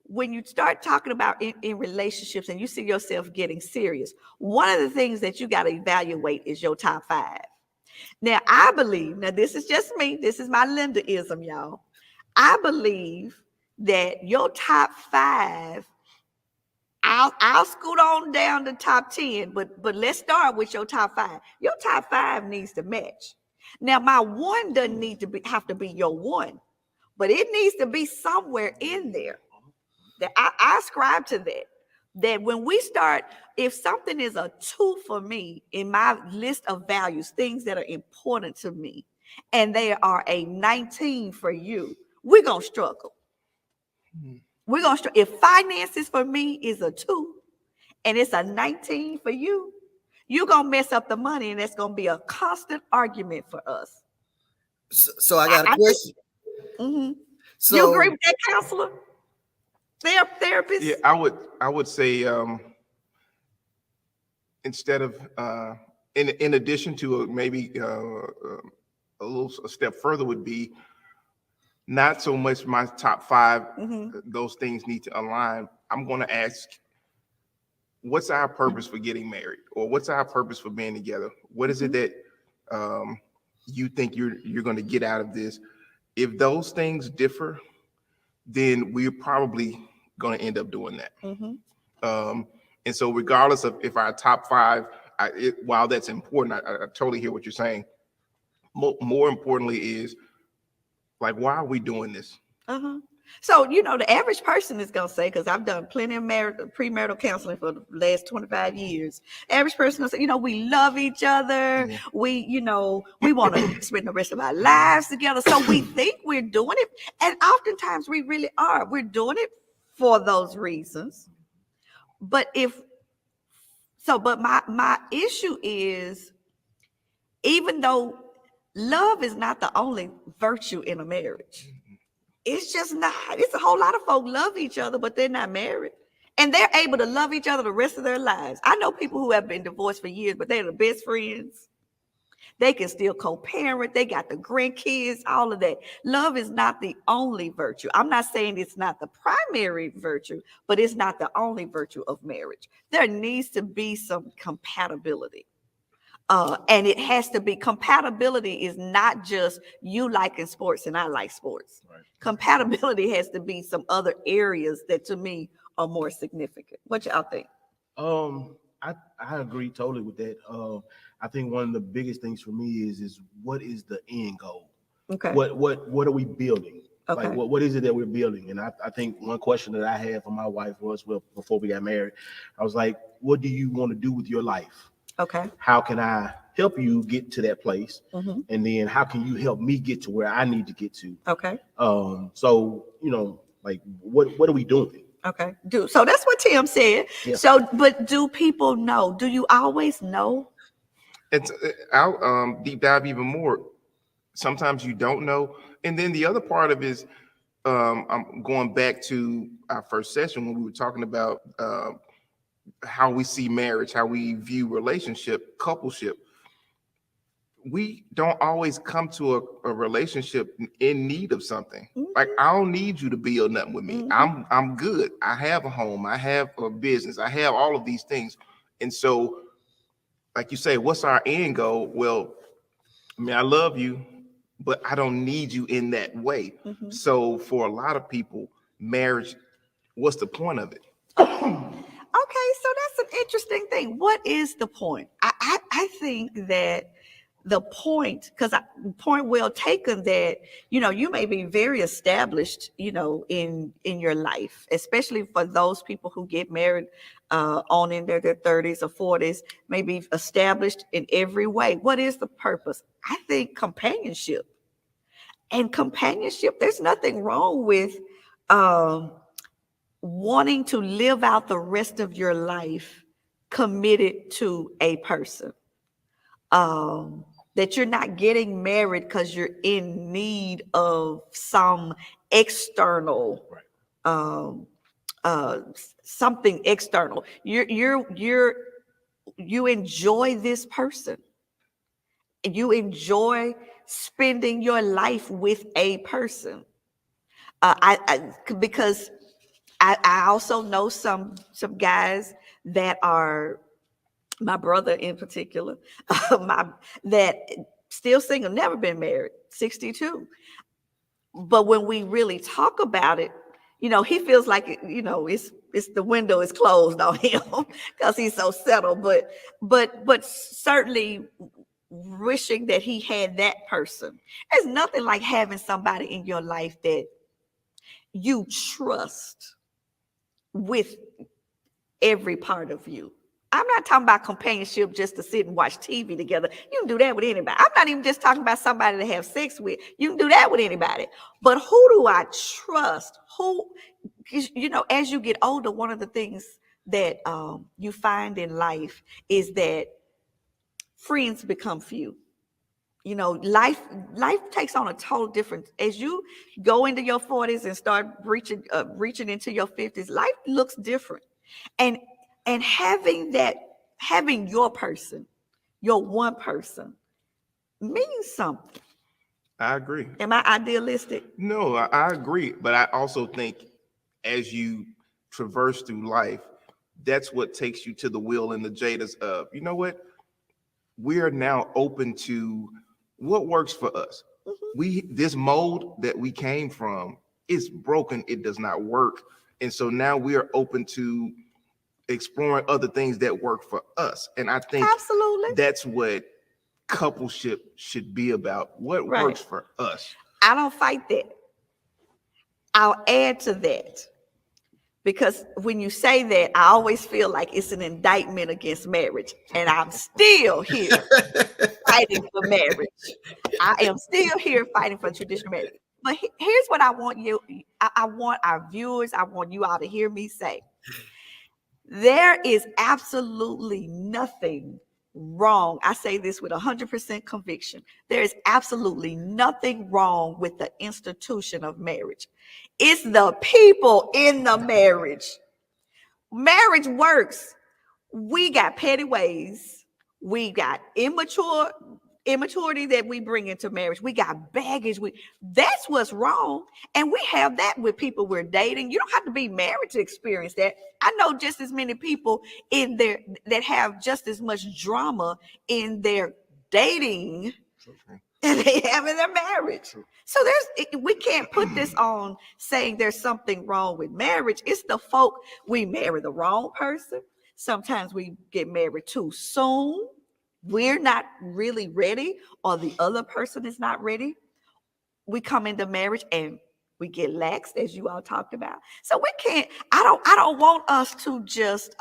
When you start talking about in relationships and you see yourself getting serious, one of the things that you got to evaluate is your top 5. Now, I believe, now this is just me, this is my Lindaism, y'all. I believe that your top 5, I'll scoot on down to top 10, but let's start with your top 5. Your top 5 needs to match. Now, my 1 doesn't need to have to be your 1, but it needs to be somewhere in there. That I ascribe to that. That when we start, if something is a 2 for me in my list of values, things that are important to me, and they are a 19 for you, we're gonna struggle. We're gonna struggle. If finances for me is a 2 and it's a 19 for you, you're gonna mess up the money, and that's gonna be a constant argument for us. So I got a question. So you agree with that, counselor? Therapist? Yeah, I would say instead of in addition to maybe a step further would be not so much my top 5. Those things need to align. I'm going to ask, what's our purpose for getting married, or what's our purpose for being together? What is it that you think you're going to get out of this? If those things differ, then we're probably going to end up doing that. And so regardless of if our top 5, while that's important, I totally hear what you're saying. More importantly is, like, why are we doing this? So, the average person is going to say, because I've done plenty of premarital counseling for the last 25 years. Average person will say, we love each other. Yeah. We want to spend the rest of our lives together. So we think we're doing it. And oftentimes we really are. We're doing it for those reasons. But my issue is, even though love is not the only virtue in a marriage, it's just not. It's a whole lot of folk love each other, but they're not married. And they're able to love each other the rest of their lives. I know people who have been divorced for years, but they're the best friends. They can still co-parent. They got the grandkids, all of that. Love is not the only virtue. I'm not saying it's not the primary virtue, but it's not the only virtue of marriage. There needs to be some compatibility. And it has to be, compatibility is not just you liking sports and I like sports. Right. Compatibility has to be some other areas that to me are more significant. What y'all think? I agree totally with that. I think one of the biggest things for me is what is the end goal? Okay. What are we building? Okay. Like what is it that we're building? And I think one question that I had for my wife was, well, before we got married, I was like, what do you want to do with your life? Okay. How can I help you get to that place? And then how can you help me get to where I need to get to? Okay. So, like what are we doing? Okay. So that's what Tim said. Yeah. So, but do people know? Do you always know? I'll deep dive even more. Sometimes you don't know. And then the other part of it is, I'm going back to our first session when we were talking about how we see marriage, how we view relationship, coupleship. We don't always come to a relationship in need of something. Like, I don't need you to build nothing with me. I'm good. I have a home. I have a business. I have all of these things. And so, like you say, what's our end goal? Well, I mean, I love you, but I don't need you in that way. So for a lot of people, marriage, what's the point of it? Okay, so that's an interesting thing. What is the point? I think that the point, point well taken, that you may be very established in your life, especially for those people who get married on in their 30s or 40s, may be established in every way. What is the purpose? I think companionship. And companionship, there's nothing wrong with wanting to live out the rest of your life committed to a person. That you're not getting married because you're in need of some external something external. You enjoy this person. You enjoy spending your life with a person. Because I also know some guys that are, my brother in particular, that still single, never been married, 62. But when we really talk about it, he feels like it's the window is closed on him because he's so settled. But certainly wishing that he had that person. There's nothing like having somebody in your life that you trust with every part of you. I'm not talking about companionship just to sit and watch TV together. You can do that with anybody. I'm not even just talking about somebody to have sex with. You can do that with anybody. But who do I trust? As you get older, one of the things that you find in life is that friends become few. Life takes on a total different, as you go into your 40s and start reaching into your 50s, life looks different. And having your person, your one person, means something. I agree. Am I idealistic? No, I agree. But I also think as you traverse through life, that's what takes you to the Will and the Jadas of, you know what? We are now open to what works for us. This mold that we came from is broken. It does not work. And so now we are open to exploring other things that work for us. And I think absolutely that's what coupleship should be about. What works for us. I don't fight that. I'll add to that. Because when you say that, I always feel like it's an indictment against marriage. And I'm still here fighting for marriage. I am still here fighting for traditional marriage. But here's what I want I want our viewers, I want you all to hear me say. There is absolutely nothing wrong. I say this with 100% conviction. There is absolutely nothing wrong with the institution of marriage. It's the people in the marriage. Marriage works. We got petty ways. We got immaturity that we bring into marriage. We got baggage. That's what's wrong. And we have that with people we're dating. You don't have to be married to experience that. I know just as many people in there that have just as much drama in their dating as they have in their marriage. So we can't put this on saying there's something wrong with marriage. It's the folk, we marry the wrong person. Sometimes we get married too soon. We're not really ready, or the other person is not ready. We come into marriage and we get laxed, as you all talked about. So we can't, I don't want us to just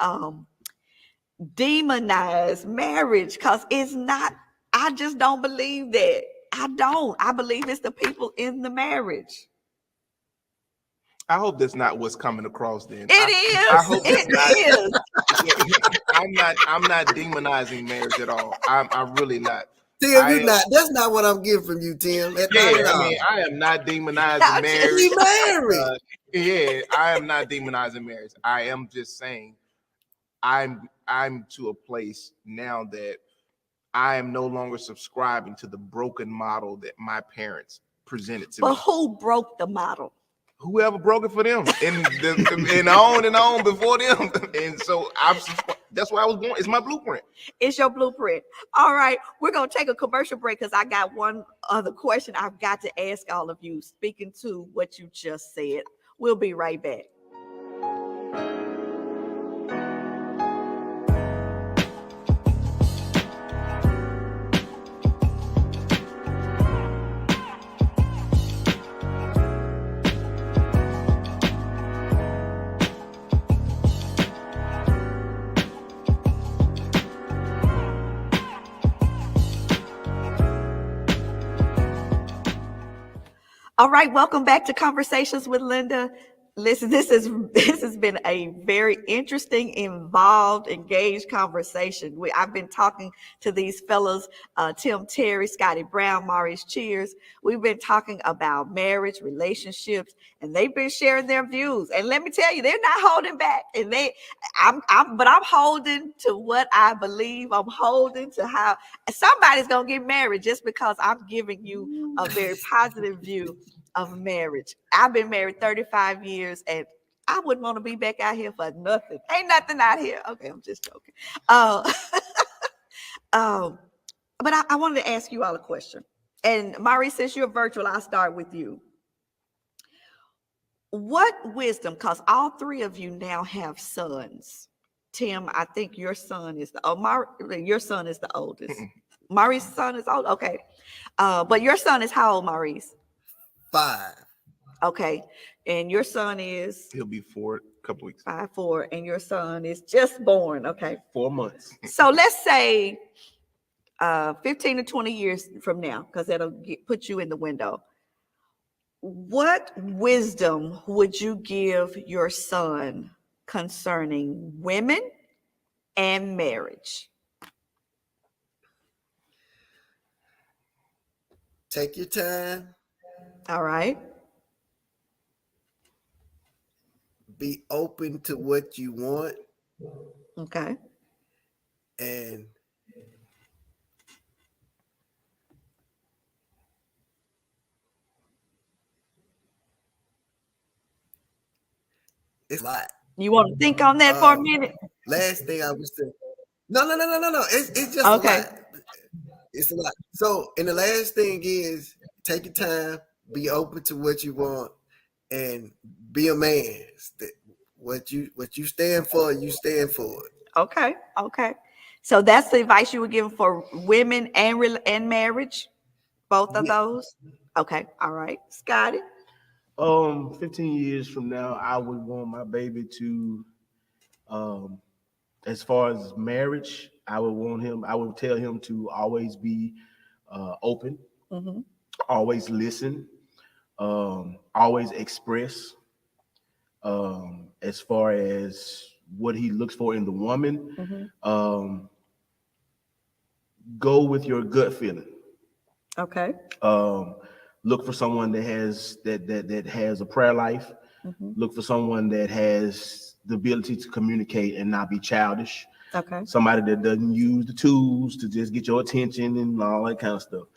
demonize marriage, because it's not, I just don't believe that. I believe it's the people in the marriage. I hope that's not what's coming across then. I hope it is. I'm not demonizing marriage at all. I'm really not. Tim, that's not what I'm getting from you, Tim. I am not demonizing marriage. Married. I am not demonizing marriage. I am just saying I'm to a place now that I am no longer subscribing to the broken model that my parents presented to me. But who broke the model? Whoever broke it for them, and on before them. And so that's why I was born. It's my blueprint. It's your blueprint. All right, we're going to take a commercial break because I got one other question I've got to ask all of you, speaking to what you just said. We'll be right back. All right, welcome back to Conversations with Linda. Listen, this has been a very interesting, involved, engaged conversation. I've been talking to these fellows, Tim Terry, Scotty Brown, Maurice Cheers. We've been talking about marriage, relationships, and they've been sharing their views. And let me tell you, they're not holding back. And I'm holding to what I believe. I'm holding to how somebody's gonna get married just because I'm giving you a very positive view of marriage. I've been married 35 years and I wouldn't want to be back out here for nothing. Ain't nothing out here. Okay, I'm just joking. Um, but I wanted to ask you all a question. And Maurice, since you're virtual, I'll start with you. What wisdom, because all three of you now have sons. Tim, I think your son is your son is the oldest. Maurice's son is old. Okay. But your son is how old, Maurice? 5. Okay. And your son is? He'll be 4 a couple weeks. 5, 4. And your son is just born. Okay. 4 months. So let's say 15 to 20 years from now, because that'll put you in the window. What wisdom would you give your son concerning women and marriage? Take your time. All right. Be open to what you want. Okay. And it's a lot. You want to think on that for a minute? Last thing I was saying. No. It's just Okay. a lot. It's a lot. So, and the last thing is take your time, be open to what you want, and be a man. What you stand for, you stand for it. Okay. Okay. So that's the advice you would give for women and marriage, both of those. Okay. All right, Scotty. 15 years from now, I would want my baby to, as far as marriage, I would tell him to always be open, always listen, always express, as far as what he looks for in the woman. Go with your gut feeling. Okay. Look for someone that has a prayer life. Look for someone that has the ability to communicate and not be childish. Okay. Somebody that doesn't use the tools to just get your attention and all that kind of stuff.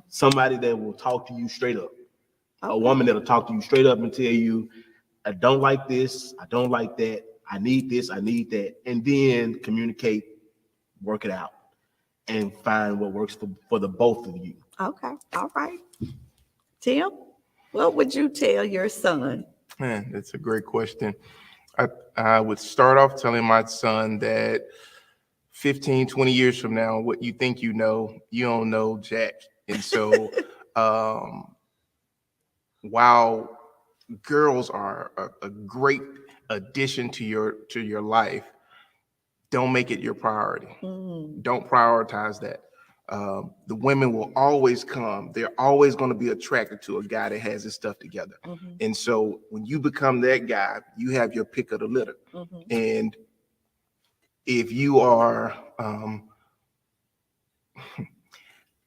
Somebody that will talk to you straight up. Okay. A woman that'll talk to you straight up and tell you, I don't like this, I don't like that, I need this, I need that, and then communicate, work it out, and find what works for the both of you. Okay. All right. Tim, what would you tell your son? Man, that's a great question. I would start off telling my son that 15, 20 years from now, what you think you know, you don't know jack. And so while girls are a great addition to your life, don't make it your priority. Don't prioritize that. The women will always come. They're always going to be attracted to a guy that has his stuff together. And so when you become that guy, you have your pick of the litter. And if you are,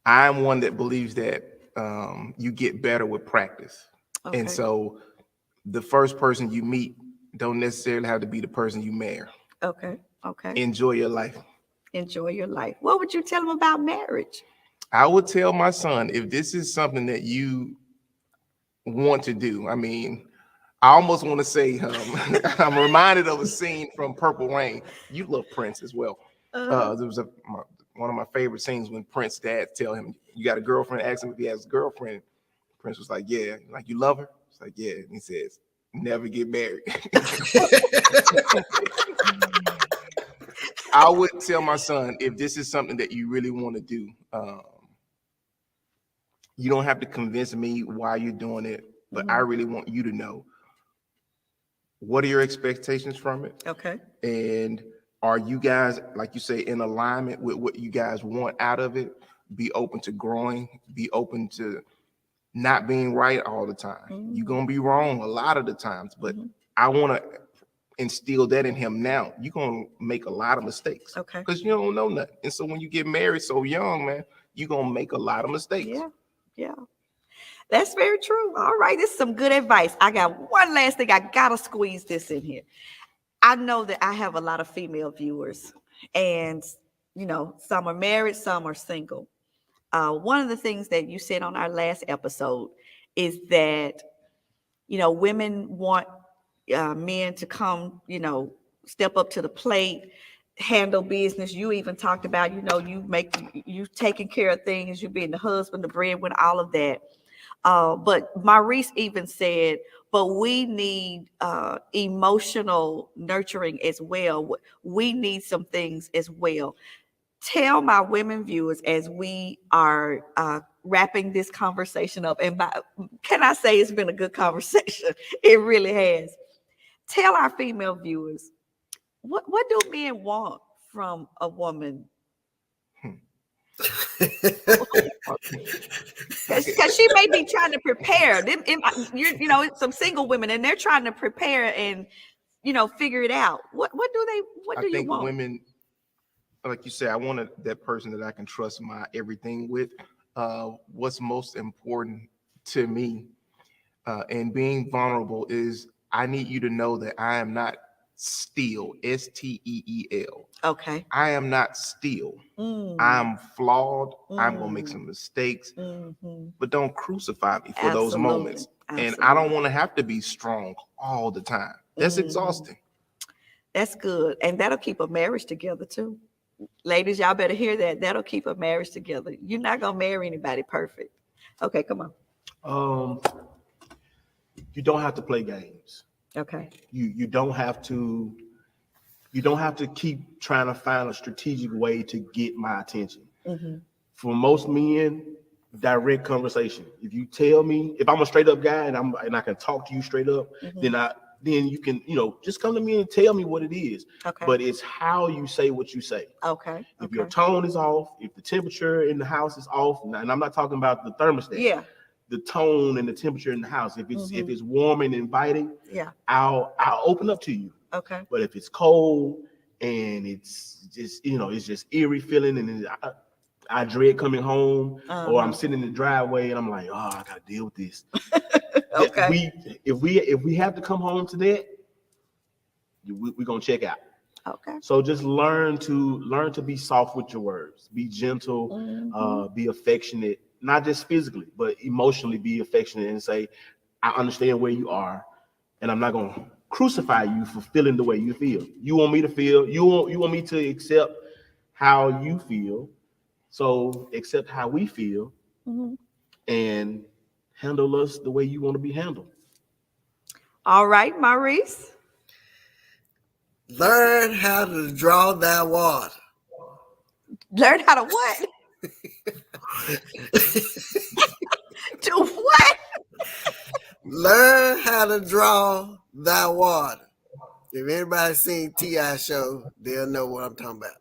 I'm one that believes that you get better with practice. Okay. And so the first person you meet don't necessarily have to be the person you marry. Okay. Okay. Enjoy your life. Enjoy your life. What would you tell him about marriage? I would tell my son, if this is something that you want to do, I mean, I almost want to say, I'm reminded of a scene from Purple Rain. You love Prince as well. There was one of my favorite scenes when Prince's dad tell him, you got a girlfriend? Ask him if he has a girlfriend. Prince was like, yeah. Like, you love her? It's like, yeah. And he says, never get married. I would tell my son, if this is something that you really want to do, you don't have to convince me why you're doing it, but I really want you to know, what are your expectations from it? Okay. And are you guys, like you say, in alignment with what you guys want out of it? Be open to growing, be open to not being right all the time. You're going to be wrong a lot of the times, but I want to instill that in him now. You're going to make a lot of mistakes. Okay. Because you don't know nothing. And so when you get married so young, man, you're going to make a lot of mistakes. Yeah. Yeah. That's very true. All right. This is some good advice. I got one last thing. I got to squeeze this in here. I know that I have a lot of female viewers, and, you know, some are married, some are single. One of the things that you said on our last episode is that, you know, women want men to come, you know, step up to the plate, handle business. You even talked about, you know, you taking care of things, you being the husband, the breadwinner, all of that. But Maurice even said, but we need emotional nurturing as well. We need some things as well. Tell my women viewers, as we are wrapping this conversation up, and can I say it's been a good conversation? It really has. Tell our female viewers, what do men want from a woman? Because she may be trying to prepare. You know, some single women, and they're trying to prepare and, you know, figure it out. What do you want? Women, like you said, I want that person that I can trust my everything with. What's most important to me and being vulnerable is I need you to know that I am not steel, STEEL. Okay. I am not steel. I'm flawed. I'm going to make some mistakes, but don't crucify me for those moments. And I don't want to have to be strong all the time. That's exhausting. That's good. And that'll keep a marriage together too. Ladies, y'all better hear that. That'll keep a marriage together. You're not going to marry anybody perfect. Okay, come on. You don't have to play games. Okay. You don't have to keep trying to find a strategic way to get my attention. For most men, direct conversation. If you tell me, if I'm a straight up guy and I can talk to you straight up, then you can, you know, just come to me and tell me what it is. Okay. But it's how you say what you say. Okay. If your tone is off, if the temperature in the house is off, and I'm not talking about the thermostat. Yeah. The tone and the temperature in the house. If it's warm and inviting, yeah, I'll open up to you. Okay. But if it's cold and it's just, you know, it's just eerie feeling, and I dread coming home, or I'm sitting in the driveway and I'm like, oh, I gotta deal with this. Okay. If we have to come home to that, we're gonna check out. Okay. So just learn to be soft with your words, be gentle, be affectionate. Not just physically, but emotionally be affectionate and say, I understand where you are, and I'm not going to crucify you for feeling the way you feel. You want me to feel, you want me to accept how you feel. So accept how we feel and handle us the way you want to be handled. All right, Maurice. Learn how to draw that water. Learn how to what? To what? Learn how to draw that water. If anybody's seen T.I. show, they'll know what I'm talking about.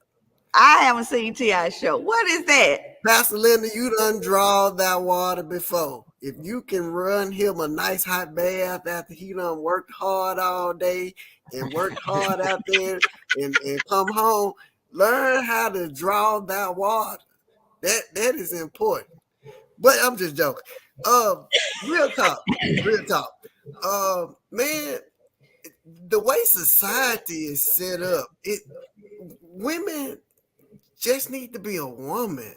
I haven't seen T.I. show. What is that? Pastor Linda, you done draw that water before. If you can run him a nice hot bath after he done worked hard all day and worked hard out there and come home, learn how to draw that water. That is important. But I'm just joking. Real talk. Man, the way society is set up, women just need to be a woman.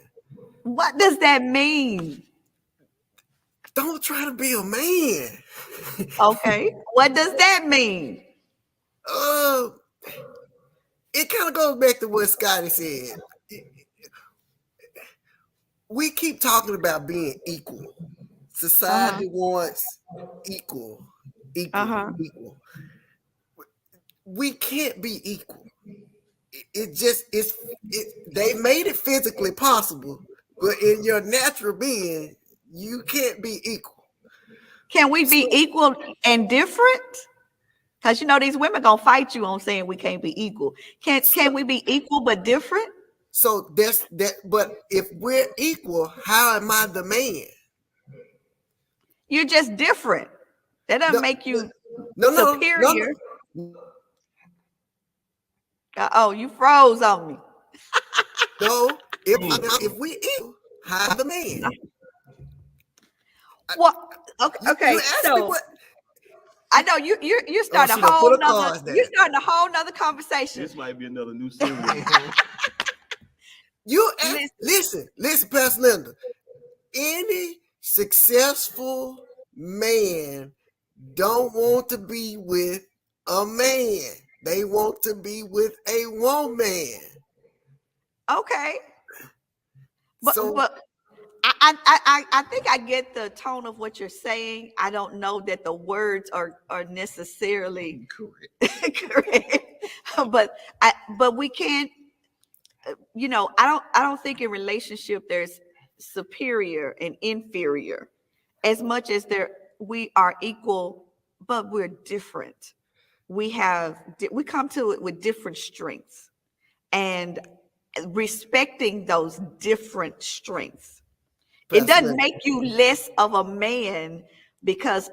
What does that mean? Don't try to be a man. Okay. What does that mean? It kind of goes back to what Scotty said. We keep talking about being equal. Society wants equal. We can't be equal. They made it physically possible, but in your natural being, you can't be equal. Can we be equal and different? Because you know these women gonna fight you on saying we can't be equal. Can we be equal but different? So that's that. But if we're equal, how am I the man? You're just different. That doesn't make you No. superior. Oh, you froze on me. No, if we equal, hire the man. Well, okay. You asked me So what. I know you're starting she done put her cards you're down. starting a whole nother conversation. This might be another new series. You listen, Pastor Linda. Any successful man don't want to be with a man. They want to be with a woman. Okay. But So I think I get the tone of what you're saying. I don't know that the words are necessarily correct. but we can't, I don't think in relationship there's superior and inferior as much as we are equal, but we're different. We come to it with different strengths, and respecting those different strengths. It doesn't make you less of a man because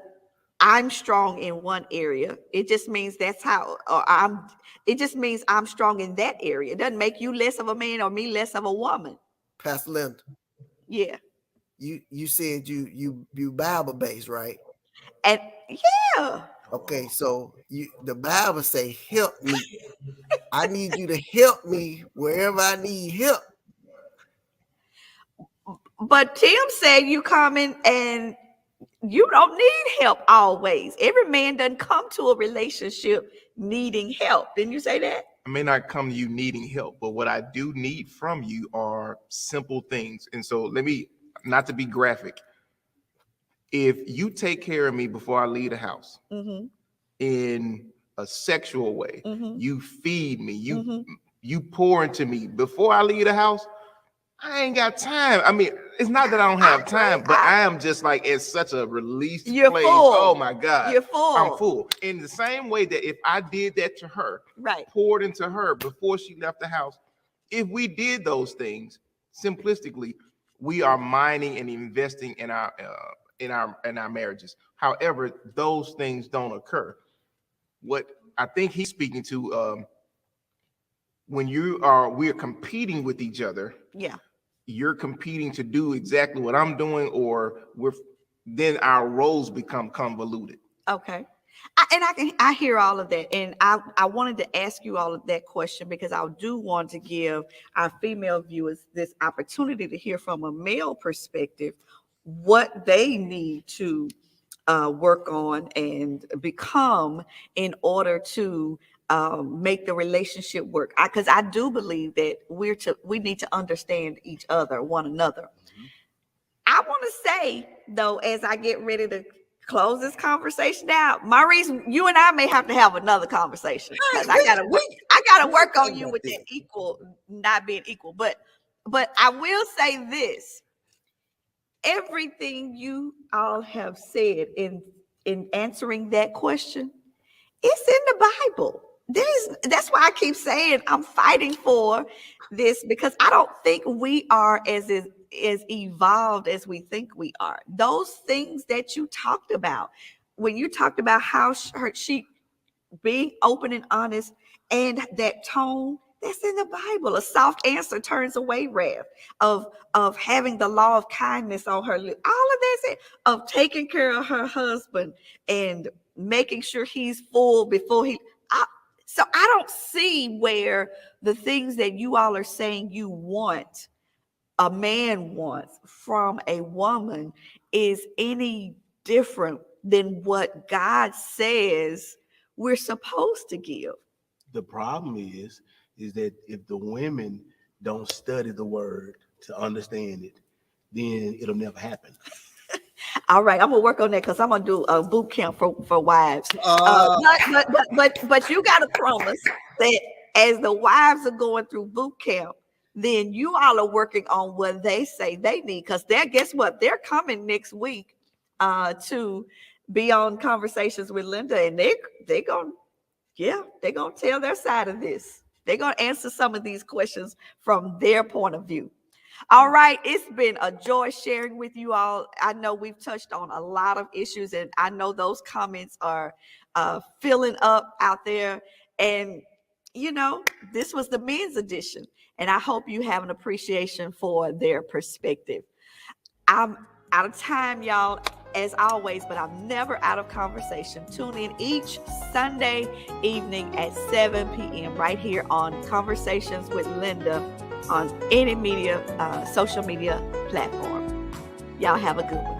I'm strong in one area. It just means it just means I'm strong in that area. It doesn't make you less of a man or me less of a woman. Pastor Linda. Yeah. You said you Bible based, right? And yeah. Okay, so the Bible say help me. I need you to help me wherever I need help. But Tim said you coming and you don't need help always. Every man doesn't come to a relationship needing help. Didn't you say that? I may not come to you needing help, but what I do need from you are simple things. And so let me, not to be graphic, if you take care of me before I leave the house in a sexual way, you feed me, you pour into me before I leave the house, I ain't got time. I mean, it's not that I don't have time, but I am just like in such a released place. Full. Oh my God. You're full. I'm full. In the same way that if I did that to her, poured into her before she left the house, if we did those things simplistically, we are mining and investing in our marriages. However, those things don't occur. What I think he's speaking to, when we're competing with each other. Yeah. You're competing to do exactly what I'm doing, then our roles become convoluted. Okay. I hear all of that. And I wanted to ask you all of that question because I do want to give our female viewers this opportunity to hear from a male perspective what they need to work on and become in order to make the relationship work. Because I do believe that we need to understand each other, one another. I want to say, though, as I get ready to close this conversation out, Maurice, you and I may have to have another conversation because I gotta work on you with that equal, not being equal. But I will say this: everything you all have said in answering that question, it's in the Bible. That's why I keep saying I'm fighting for this, because I don't think we are as evolved as we think we are. Those things that you talked about, when you talked about how she being open and honest, and that tone, that's in the Bible. A soft answer turns away wrath. Of having the law of kindness on her lip. All of this, of taking care of her husband and making sure he's full before so I don't see where the things that you all are saying you want, a man wants from a woman, is any different than what God says we're supposed to give. The problem is that if the women don't study the word to understand it, then it'll never happen. All right, I'm gonna work on that because I'm gonna do a boot camp for wives. But you gotta promise that as the wives are going through boot camp, then you all are working on what they say they need. Because guess what? They're coming next week to be on Conversations with Linda, and they're gonna tell their side of this. They're gonna answer some of these questions from their point of view. All right, it's been a joy sharing with you all. I know we've touched on a lot of issues, and I know those comments are filling up out there. And this was the men's edition, and I hope you have an appreciation for their perspective. I'm out of time, y'all, as always, but I'm never out of conversation. Tune in each Sunday evening at 7 p.m. right here on Conversations with Linda on any media, social media platform. Y'all have a good one.